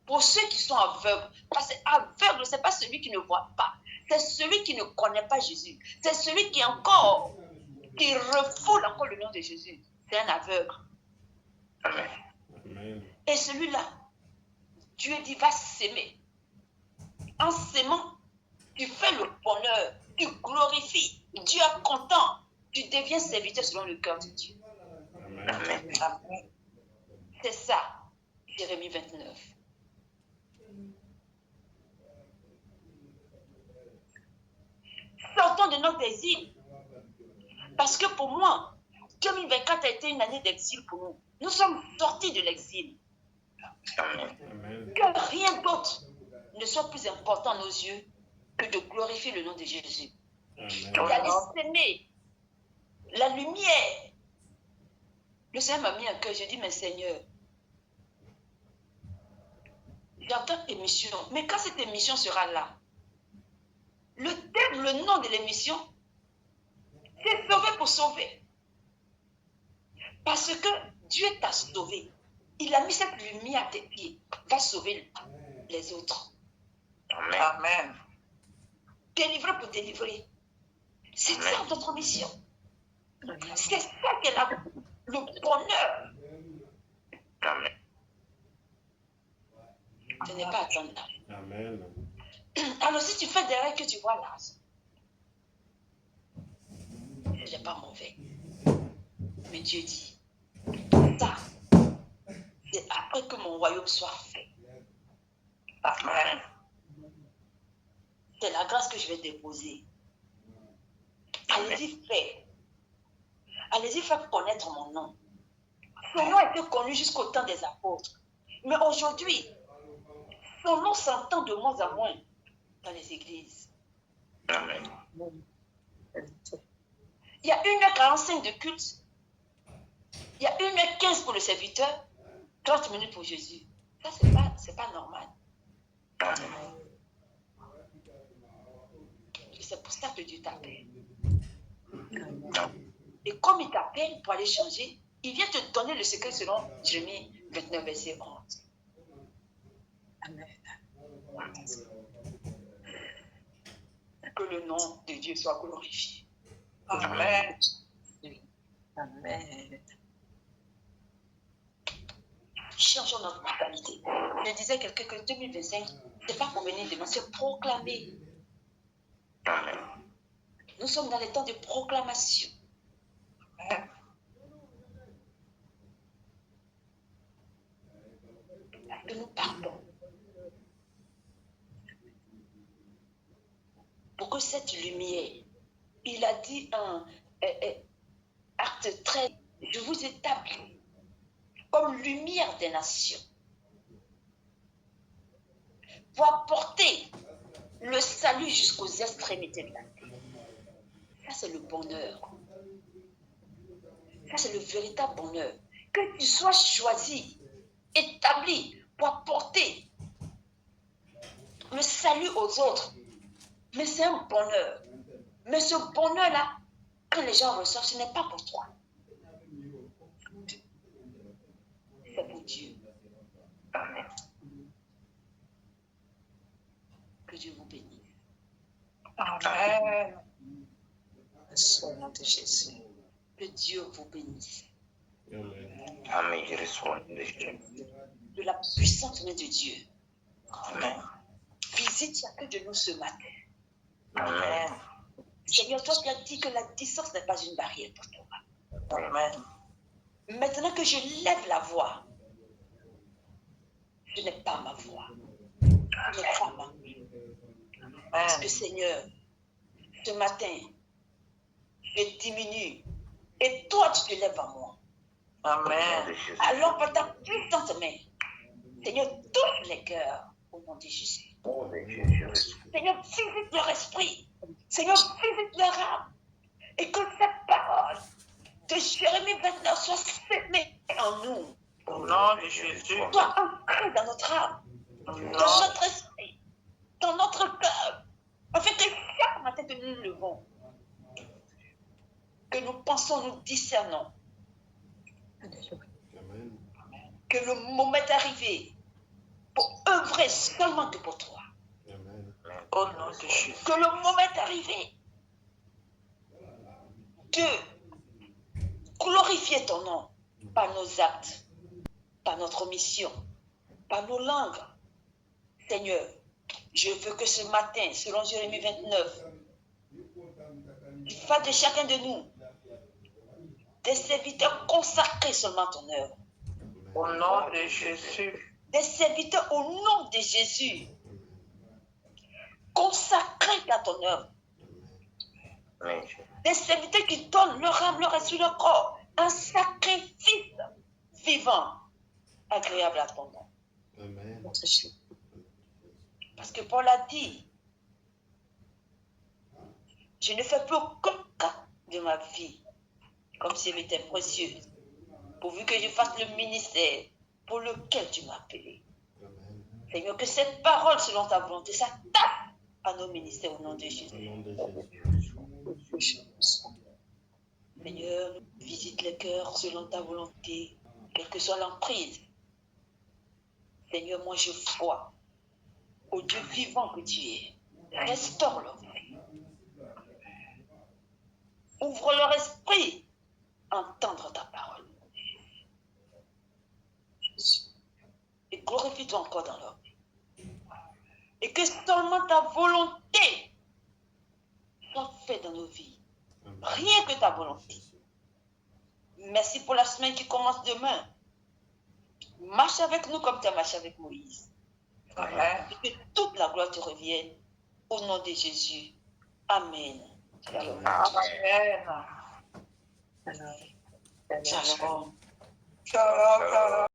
[SPEAKER 4] pour ceux qui sont aveugles. Parce que aveugle, ce n'est pas celui qui ne voit pas. C'est celui qui ne connaît pas Jésus. C'est celui qui refoule encore le nom de Jésus. C'est un aveugle.
[SPEAKER 2] Amen. Amen.
[SPEAKER 4] Et celui-là, Dieu dit, va s'aimer. En s'aimant, tu fais le bonheur, tu glorifies. Dieu est content. Tu deviens serviteur selon le cœur de Dieu.
[SPEAKER 2] Amen.
[SPEAKER 4] Amen. C'est ça, Jérémie 29. Sortons de notre exil. Parce que pour moi, 2024 a été une année d'exil pour nous. Nous sommes sortis de l'exil.
[SPEAKER 2] Amen.
[SPEAKER 4] Que rien d'autre ne soit plus important à nos yeux que de glorifier le nom de Jésus. D'aller s'aimer. La lumière. Le Seigneur m'a mis un cœur. Je dis, mais Seigneur, j'entends émission. Mais quand cette émission sera là, Le thème, le nom de l'émission, c'est sauver pour sauver. Parce que Dieu t'a sauvé. Il a mis cette lumière à tes pieds. Va sauver les autres.
[SPEAKER 1] Amen.
[SPEAKER 4] Délivrer pour délivrer. C'est ça notre mission. C'est ça qui est le bonheur.
[SPEAKER 3] Amen.
[SPEAKER 4] Ce n'est pas attendre là.
[SPEAKER 2] Amen.
[SPEAKER 4] Alors si tu fais des règles que tu vois là, ce n'est pas mauvais. Mais Dieu dit, ça, c'est après que mon royaume soit fait.
[SPEAKER 1] Amen.
[SPEAKER 4] C'est la grâce que je vais déposer. Allez-y, faites. Allez-y, faites connaître mon nom. Son nom a été connu jusqu'au temps des apôtres. Mais aujourd'hui, son nom s'entend de moins en moins dans les églises.
[SPEAKER 3] Amen.
[SPEAKER 4] Il y a 1h45 de culte. Il y a 1h15 pour le serviteur. 30 minutes pour Jésus. Ça, c'est pas normal.
[SPEAKER 3] Amen.
[SPEAKER 4] C'est pour ça que Dieu t'appelle. Et comme il t'appelle pour aller changer, il vient te donner le secret selon Jérémie 29, verset 11.
[SPEAKER 1] Amen.
[SPEAKER 4] Que le nom de Dieu soit glorifié.
[SPEAKER 1] Amen. Amen.
[SPEAKER 4] Changeons notre mentalité. Je disais quelqu'un que 2025, c'est pas pour venir demain, c'est proclamer.
[SPEAKER 3] Amen.
[SPEAKER 4] Nous sommes dans les temps de proclamation.
[SPEAKER 1] Amen.
[SPEAKER 4] Que nous partons. Pour que cette lumière, il a dit un acte très, je vous établis comme lumière des nations, pour apporter le salut jusqu'aux extrémités de la terre. Ça, c'est le bonheur. Ça, c'est le véritable bonheur. Que tu sois choisi, établi pour apporter le salut aux autres. Mais c'est un bonheur. Mais ce bonheur-là, quand les gens reçoivent, ce n'est pas pour toi. C'est pour Dieu.
[SPEAKER 3] Amen.
[SPEAKER 4] Que Dieu vous bénisse.
[SPEAKER 1] Amen. Au nom de Jésus.
[SPEAKER 4] Que Dieu vous bénisse.
[SPEAKER 2] Amen.
[SPEAKER 3] Amen. Je reçois le Jésus.
[SPEAKER 4] De la puissante main de Dieu.
[SPEAKER 3] Amen.
[SPEAKER 4] Visite chacun de nous ce matin.
[SPEAKER 3] Amen.
[SPEAKER 4] Seigneur, toi qui as dit que la distance n'est pas une barrière pour toi.
[SPEAKER 1] Amen.
[SPEAKER 4] Maintenant que je lève la voix, ce n'est pas ma voix. Ce n'est pas ma voix. Parce que Seigneur, ce matin, je diminue et toi tu te lèves à moi.
[SPEAKER 1] Amen.
[SPEAKER 4] Alors par ta puissante main, Seigneur, touche les cœurs au nom de Jésus.
[SPEAKER 3] Au nom de Jésus.
[SPEAKER 4] Seigneur, visite leur esprit. Seigneur, visite leur âme. Et que cette parole de Jérémie 29 soit sémée en nous.
[SPEAKER 1] Au nom de Jésus.
[SPEAKER 4] Soit ancrée dans notre âme,
[SPEAKER 1] Au
[SPEAKER 4] dans
[SPEAKER 1] nom
[SPEAKER 4] notre esprit, dans notre cœur. Afin que chaque matin que nous nous levons, que nous pensons, nous discernons,
[SPEAKER 2] Amen.
[SPEAKER 4] que le moment est arrivé pour œuvrer seulement que pour toi.
[SPEAKER 2] Amen.
[SPEAKER 1] Au nom de Jésus.
[SPEAKER 4] Que le moment est arrivé de glorifier ton nom par nos actes, par notre mission, par nos langues. Seigneur, je veux que ce matin, selon Jérémie 29, tu fasses de chacun de nous des serviteurs consacrés seulement à ton œuvre.
[SPEAKER 1] Au nom de Jésus.
[SPEAKER 4] Des serviteurs au nom de Jésus, consacrés à ton œuvre.
[SPEAKER 3] Amen.
[SPEAKER 4] Des serviteurs qui donnent leur âme, leur esprit, leur corps, un sacrifice vivant, agréable à ton nom.
[SPEAKER 2] Amen.
[SPEAKER 4] Parce que Paul a dit, je ne fais plus aucun cas de ma vie comme si elle était précieuse, pourvu que je fasse le ministère pour lequel tu m'as appelé.
[SPEAKER 2] Amen.
[SPEAKER 4] Seigneur, que cette parole selon ta volonté, ça tape à nos ministères au nom de
[SPEAKER 2] Au
[SPEAKER 4] Jésus.
[SPEAKER 2] nom de Jésus.
[SPEAKER 4] Seigneur, visite les cœurs selon ta volonté, quelle que soit l'emprise. Seigneur, moi je crois au Dieu vivant que tu es. Restaure-leur. Ouvre leur esprit à entendre ta parole. Et glorifie-toi encore dans leur vie. Et que seulement ta volonté soit faite dans nos vies.
[SPEAKER 2] Amen.
[SPEAKER 4] Rien que ta volonté. Merci pour la semaine qui commence demain. Marche avec nous comme tu as marché avec Moïse. Et que toute la gloire te revienne. Au nom de Jésus. Amen.
[SPEAKER 2] Amen.
[SPEAKER 1] Amen.
[SPEAKER 4] Shalom.
[SPEAKER 1] Shalom.